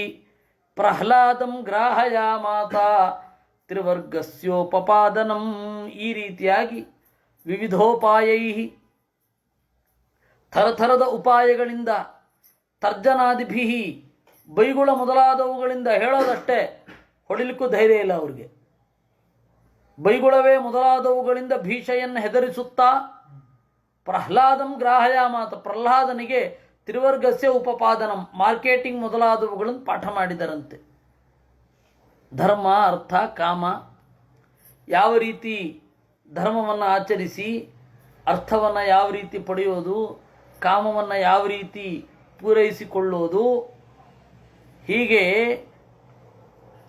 S1: ಪ್ರಹ್ಲಾದಂ ಗ್ರಾಹಯಾಮಾತ ತ್ರಿವರ್ಗಸ್ಯೋಪಪಾದನಂ. ಈ ರೀತಿಯಾಗಿ ವಿವಿಧೋಪಾಯೈ, ಥರಥರದ ಉಪಾಯಗಳಿಂದ, ತರ್ಜನಾದಿಭಿ, ಬೈಗುಳ ಮೊದಲಾದವುಗಳಿಂದ, ಹೇಳೋದಷ್ಟೇ, ಹೊಡಿಲಿಕ್ಕೂ ಧೈರ್ಯ ಇಲ್ಲ ಅವ್ರಿಗೆ. ಬೈಗುಳವೇ ಮೊದಲಾದವುಗಳಿಂದ ಭೀಷೆಯನ್ನು ಹೆದರಿಸುತ್ತಾ ಪ್ರಹ್ಲಾದಂ ಗ್ರಾಹಯಾಮಾತ, ಪ್ರಹ್ಲಾದನಿಗೆ ತ್ರಿವರ್ಗಸ್ಯ ಉಪಪಾದನಂ, ಮಾರ್ಕೆಟಿಂಗ್ ಮೊದಲಾದವುಗಳನ್ನು ಪಾಠ ಮಾಡಿದರಂತೆ. ಧರ್ಮ, ಅರ್ಥ, ಕಾಮ, ಯಾವ ರೀತಿ ಧರ್ಮವನ್ನು ಆಚರಿಸಿ ಅರ್ಥವನ್ನು ಯಾವ ರೀತಿ ಪಡೆಯೋದು, ಕಾಮವನ್ನು ಯಾವ ರೀತಿ ಪೂರೈಸಿಕೊಳ್ಳೋದು, ಹೀಗೆ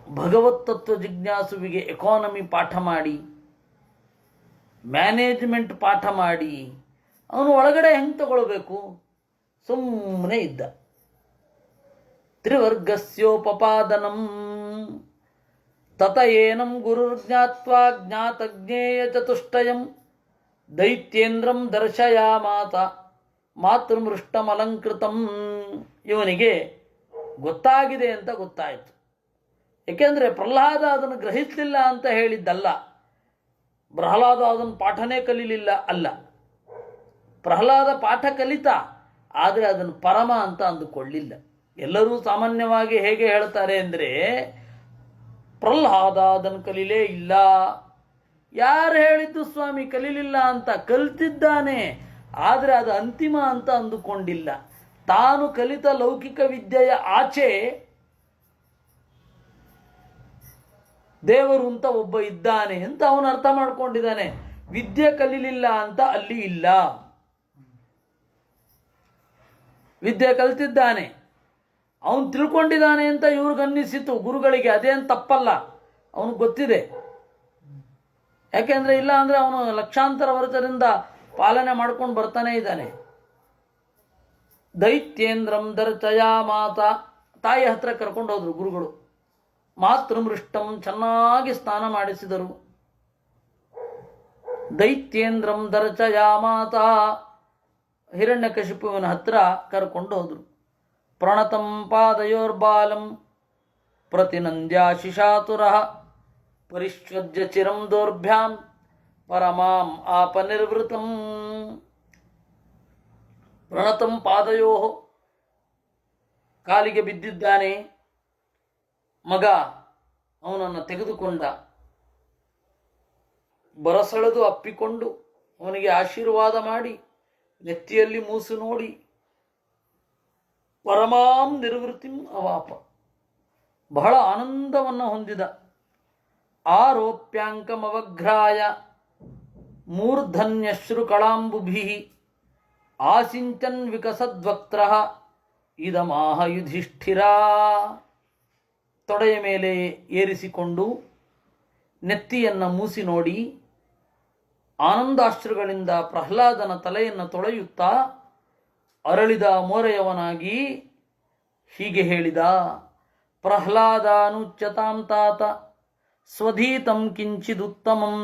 S1: ಭಗವತ್ ತತ್ವ ಜಿಜ್ಞಾಸುವಿಗೆ ಎಕಾನಮಿ ಪಾಠ ಮಾಡಿ, ಮ್ಯಾನೇಜ್ಮೆಂಟ್ ಪಾಠ ಮಾಡಿ, ಅವನು ಒಳಗಡೆ ಹೆಂಗೆ ತಗೊಳ್ಬೇಕು ಸುಮ್ಮನೆ ಇದ್ದ. ತ್ರಿವರ್ಗಸ್ಯೋಪಪಾದನಂ ತತ ಏನಂ ಗುರುರ್ಜ್ಞಾತ್ವಾ ಜ್ಞಾತಜ್ಞೇಯ ಚತುಷ್ಟಯಂ ದೈತ್ಯೇಂದ್ರಂ ದರ್ಶಯಾಮಾತ ಮಾತೃಮೃಷ್ಟಮಲಂಕೃತಂ. ಇವನಿಗೆ ಗೊತ್ತಾಗಿದೆ ಅಂತ ಗೊತ್ತಾಯಿತು. ಏಕೆಂದರೆ ಪ್ರಹ್ಲಾದ ಅದನ್ನು ಗ್ರಹಿಸಲಿಲ್ಲ ಅಂತ ಹೇಳಿದ್ದಲ್ಲ, ಪ್ರಹ್ಲಾದ ಅದನ್ನು ಪಾಠನೇ ಕಲೀಲಿಲ್ಲ ಅಲ್ಲ. ಪ್ರಹ್ಲಾದ ಪಾಠ ಕಲಿತ, ಆದರೆ ಅದನ್ನು ಪರಮ ಅಂತ ಅಂದುಕೊಳ್ಳಿಲ್ಲ. ಎಲ್ಲರೂ ಸಾಮಾನ್ಯವಾಗಿ ಹೇಗೆ ಹೇಳ್ತಾರೆ ಅಂದರೆ, ಪ್ರಹ್ಲಾದ ಅದನ್ನು ಕಲೀಲೇ ಇಲ್ಲ. ಯಾರು ಹೇಳಿದ್ದು ಸ್ವಾಮಿ ಕಲೀಲಿಲ್ಲ ಅಂತ? ಕಲಿತಿದ್ದಾನೆ, ಆದರೆ ಅದು ಅಂತಿಮ ಅಂತ ಅಂದುಕೊಂಡಿಲ್ಲ. ತಾನು ಕಲಿತ ಲೌಕಿಕ ವಿದ್ಯೆಯ ಆಚೆ ದೇವರು ಅಂತ ಒಬ್ಬ ಇದ್ದಾನೆ ಅಂತ ಅವನು ಅರ್ಥ ಮಾಡ್ಕೊಂಡಿದ್ದಾನೆ. ವಿದ್ಯೆ ಕಲೀಲಿಲ್ಲ ಅಂತ ಅಲ್ಲಿ ಇಲ್ಲ. ವಿದ್ಯೆ ಕಲಿತಿದ್ದಾನೆ, ಅವನು ತಿಳ್ಕೊಂಡಿದ್ದಾನೆ ಅಂತ ಇವ್ರಿಗನ್ನಿಸಿತು ಗುರುಗಳಿಗೆ. ಅದೇನು ತಪ್ಪಲ್ಲ, ಅವನು ಗೊತ್ತಿದೆ. ಯಾಕೆಂದರೆ ಇಲ್ಲ ಅಂದರೆ ಅವನು ಲಕ್ಷಾಂತರ ವರ್ಷದಿಂದ ಪಾಲನೆ ಮಾಡ್ಕೊಂಡು ಬರ್ತಾನೆ ಇದ್ದಾನೆ. ದೈತ್ಯೇಂದ್ರಂ ದರ್ಶಯಾಮಾತ, ತಾಯಿ ಹತ್ರ ಕರ್ಕೊಂಡು ಹೋದ್ರು ಗುರುಗಳು. ಮಾತೃಮೃಷ್ಟಂ, ಚೆನ್ನಾಗಿ ಸ್ನಾನ ಮಾಡಿಸಿದರು. ದೈತ್ಯೇಂದ್ರಂ ದರ್ಶಯಾಮಾತ, ಹಿರಣ್ಯಕಶಿಪುವಿನ ಹತ್ರ ಕರ್ಕೊಂಡು ಹೋದರು. ಪ್ರಣತಂ ಪಾದಯೋರ್ಬಾಲಂ ಪ್ರತಿನಂದ್ಯಾಶಿಷಾತುರಃ ಪರಿಶ್ವಜ್ಯ ಚಿರಂ ದೌರ್ಭ್ಯಾಂ ಪರಮಾಂ ಆಪನಿರ್ವೃತಂ. ಪ್ರಣತಂ ಪಾದಯೋ, ಕಾಲಿಗೆ ಬಿದ್ದಿದ್ದಾನೆ ಮಗ. ಅವನನ್ನು ತೆಗೆದುಕೊಂಡ, ಬರಸೆಳೆದು ಅಪ್ಪಿಕೊಂಡು ಅವನಿಗೆ ಆಶೀರ್ವಾದ ಮಾಡಿ ನೆತ್ತಿಯಲ್ಲಿ ಮೂಸು ನೋಡಿ ಪರಮಾಂ ನಿರ್ವೃತಿಂ ಅವಾಪ, ಬಹಳ ಆನಂದವನ್ನು ಹೊಂದಿದ. ಆರೋಪ್ಯಾಂಕಮವಘ್ರಾಯ ಮೂರ್ಧನ್ಯಶ್ರು ಕಳಾಂಬುಭಿ ಆಸಿಂಚನ್ ವಿಕಸದ್ವಕ್ತ್ರಃ ಇದಮಾಹ ಯುಧಿಷ್ಠಿರ. ತೊಡೆಯ ಮೇಲೆ ಏರಿಸಿಕೊಂಡು ನೆತ್ತಿಯನ್ನು ಮೂಸಿ ನೋಡಿ ಆನಂದಾಶ್ರುಗಳಿಂದ ಪ್ರಹ್ಲಾದನ ತಲೆಯನ್ನು ತೊಳೆಯುತ್ತಾ ಅರಳಿದ ಮೋರೆಯವನಾಗಿ ಹೀಗೆ ಹೇಳಿದ. ಪ್ರಹ್ಲಾದಾನುಚ್ಯತಾಂ ತಾತ ಸ್ವಧೀತಂ ಕಿಂಚಿದುತ್ತಮಂ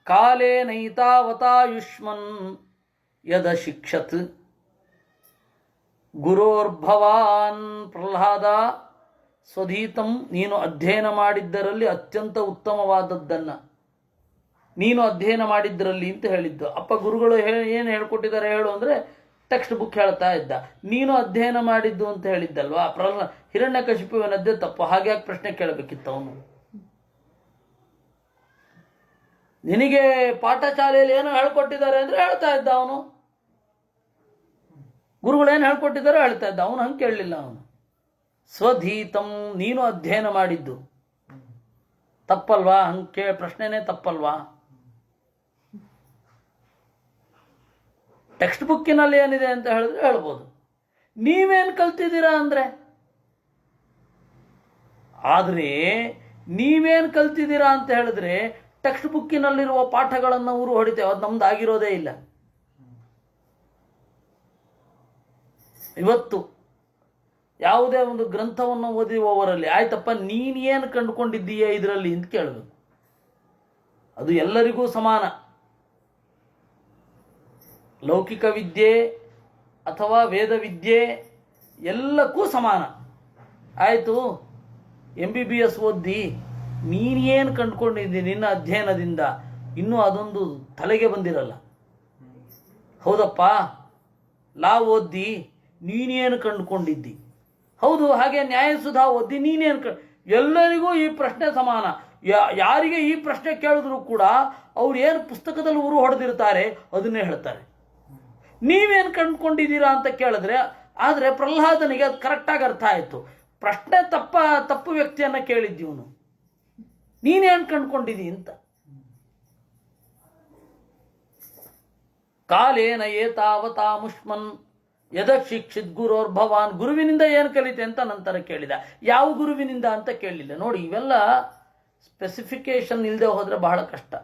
S1: ಕಾಲೇನೈತಾವತಾಯುಷ್ಮನ್ ಯದ ಶಿಕ್ಷತ್. ಗುರೋರ್ಭವಾನ್, ಪ್ರಹ್ಲಾದ ಸ್ವಧೀತಂ, ನೀನು ಅಧ್ಯಯನ ಮಾಡಿದ್ದರಲ್ಲಿ ಅತ್ಯಂತ ಉತ್ತಮವಾದದ್ದನ್ನು ನೀನು ಅಧ್ಯಯನ ಮಾಡಿದ್ದರಲ್ಲಿ ಅಂತ ಹೇಳಿದ್ದು. ಅಪ್ಪ ಗುರುಗಳು ಏನು ಹೇಳ್ಕೊಟ್ಟಿದ್ದಾರೆ ಹೇಳು ಅಂದರೆ ಟೆಕ್ಸ್ಟ್ ಬುಕ್ ಹೇಳ್ತಾ ಇದ್ದ. ನೀನು ಅಧ್ಯಯನ ಮಾಡಿದ್ದು ಅಂತ ಹೇಳಿದ್ದಲ್ವಾ. ಹಿರಣ್ಯಕಶಿಪುವಿನದ್ದೇ ತಪ್ಪು, ಹಾಗೆ ಯಾಕೆ ಪ್ರಶ್ನೆ ಕೇಳಬೇಕಿತ್ತು ಅವನು? ನಿನಗೆ ಪಾಠಶಾಲೆಯಲ್ಲಿ ಏನು ಹೇಳ್ಕೊಟ್ಟಿದ್ದಾರೆ ಅಂದರೆ ಹೇಳ್ತಾ ಇದ್ದ ಅವನು. ಗುರುಗಳು ಏನು ಹೇಳ್ಕೊಟ್ಟಿದ್ದಾರೋ ಹೇಳ್ತಾ ಇದ್ದ ಅವನು. ಹಂಗೆ ಕೇಳಲಿಲ್ಲ ಅವನು. ಸ್ವಧೀತಂ, ನೀನು ಅಧ್ಯಯನ ಮಾಡಿದ್ದು ತಪ್ಪಲ್ವಾ? ಹಂಗೆ ಪ್ರಶ್ನೆನೇ ತಪ್ಪಲ್ವಾ? ಟೆಕ್ಸ್ಟ್ ಬುಕ್ಕಿನಲ್ಲಿ ಏನಿದೆ ಅಂತ ಹೇಳಿದ್ರೆ ಹೇಳ್ಬೋದು. ನೀವೇನು ಕಲ್ತಿದ್ದೀರಾ ಅಂದರೆ ಆದರೆ ನೀವೇನು ಕಲ್ತಿದ್ದೀರಾ ಅಂತ ಹೇಳಿದ್ರೆ ಟೆಕ್ಸ್ಟ್ ಬುಕ್ಕಿನಲ್ಲಿರುವ ಪಾಠಗಳನ್ನು ಊರು ಹೊಡಿತೇವೆ, ಅದು ನಮ್ದು ಆಗಿರೋದೇ ಇಲ್ಲ. ಇವತ್ತು ಯಾವುದೇ ಒಂದು ಗ್ರಂಥವನ್ನು ಓದುವವರಲ್ಲಿ ಆಯ್ತಪ್ಪ ನೀನೇನು ಕಂಡುಕೊಂಡಿದ್ದೀಯಾ ಇದರಲ್ಲಿ ಅಂತ ಕೇಳಬೇಕು. ಅದು ಎಲ್ಲರಿಗೂ ಸಮಾನ. ಲೌಕಿಕ ವಿದ್ಯೆ ಅಥವಾ ವೇದ ವಿದ್ಯೆ ಎಲ್ಲಕ್ಕೂ ಸಮಾನ. ಆಯಿತು, MBBS ಓದಿ ನೀನೇನು ಕಂಡುಕೊಂಡಿದ್ದಿ ನಿನ್ನ ಅಧ್ಯಯನದಿಂದ, ಇನ್ನೂ ಅದೊಂದು ತಲೆಗೆ ಬಂದಿರಲ್ಲ. ಹೌದಪ್ಪ, ಲಾ ಓದಿ ನೀನೇನು ಕಂಡುಕೊಂಡಿದ್ದಿ, ಹೌದು. ಹಾಗೆ ನ್ಯಾಯಸುಧಾ ಓದಿ ನೀನೇನು ಎಲ್ಲರಿಗೂ ಈ ಪ್ರಶ್ನೆ ಸಮಾನ. ಯಾರಿಗೆ ಈ ಪ್ರಶ್ನೆ ಕೇಳಿದ್ರು ಕೂಡ ಅವ್ರು ಏನು ಪುಸ್ತಕದಲ್ಲಿ ಉರು ಹೊಡೆದಿರ್ತಾರೆ ಅದನ್ನೇ ಹೇಳ್ತಾರೆ. ನೀವೇನು ಕಂಡುಕೊಂಡಿದ್ದೀರಾ ಅಂತ ಕೇಳಿದ್ರೆ, ಆದರೆ ಪ್ರಹ್ಲಾದನಿಗೆ ಅದು ಕರೆಕ್ಟಾಗಿ ಅರ್ಥ ಆಯಿತು. ಪ್ರಶ್ನೆ ತಪ್ಪು ವ್ಯಕ್ತಿಯನ್ನು ಕೇಳಿದ್ದೀವನು, ನೀನೇನು ಕಂಡುಕೊಂಡಿದ್ದೀ ಅಂತ. ಕಾಲೇನ ಏತಾವತಾ ಮುಷ್ಮನ್ ಯದ ಶಿಕ್ಷಿತ್ ಗುರೋರ್ ಭವಾನ್. ಗುರುವಿನಿಂದ ಏನು ಕಲಿತೆ ಅಂತ ನಂತರ ಕೇಳಿದ. ಯಾವ ಗುರುವಿನಿಂದ ಅಂತ ಕೇಳಲಿಲ್ಲ. ನೋಡಿ, ಇವೆಲ್ಲ ಸ್ಪೆಸಿಫಿಕೇಶನ್ ಇಲ್ಲದೆ ಹೋದರೆ ಬಹಳ ಕಷ್ಟ.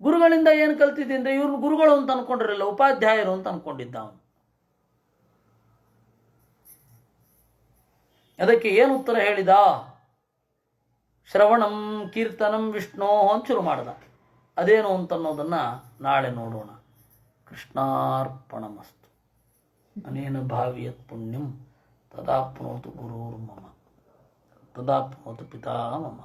S1: ಗುರುಗಳಿಂದ ಏನು ಕಲ್ತಿದ್ದೆ ಅಂದರೆ ಇವ್ರನ್ನ ಗುರುಗಳು ಅಂತ ಅನ್ಕೊಂಡಿರಲಿಲ್ಲ, ಉಪಾಧ್ಯಾಯರು ಅಂತ ಅನ್ಕೊಂಡಿದ್ದ ಅವನು. ಅದಕ್ಕೆ ಏನು ಉತ್ತರ ಹೇಳಿದ? ಶ್ರವಣಂ ಕೀರ್ತನಂ ವಿಷ್ಣೋ ಅಂತ ಶುರು ಮಾಡ್ದ. ಅದೇನು ಅಂತನ್ನೋದನ್ನು ನಾಳೆ ನೋಡೋಣ. ಕೃಷ್ಣಾರ್ಪಣಮಸ್ತು. ಅನೇನ ಭಾವಿಯತ್ ಪುಣ್ಯಂ ತದಾಪ್ನೋತು ಗುರುರ್ಮಮ ತದಾಪ್ನೋತು ಪಿತಾ ಮಮ.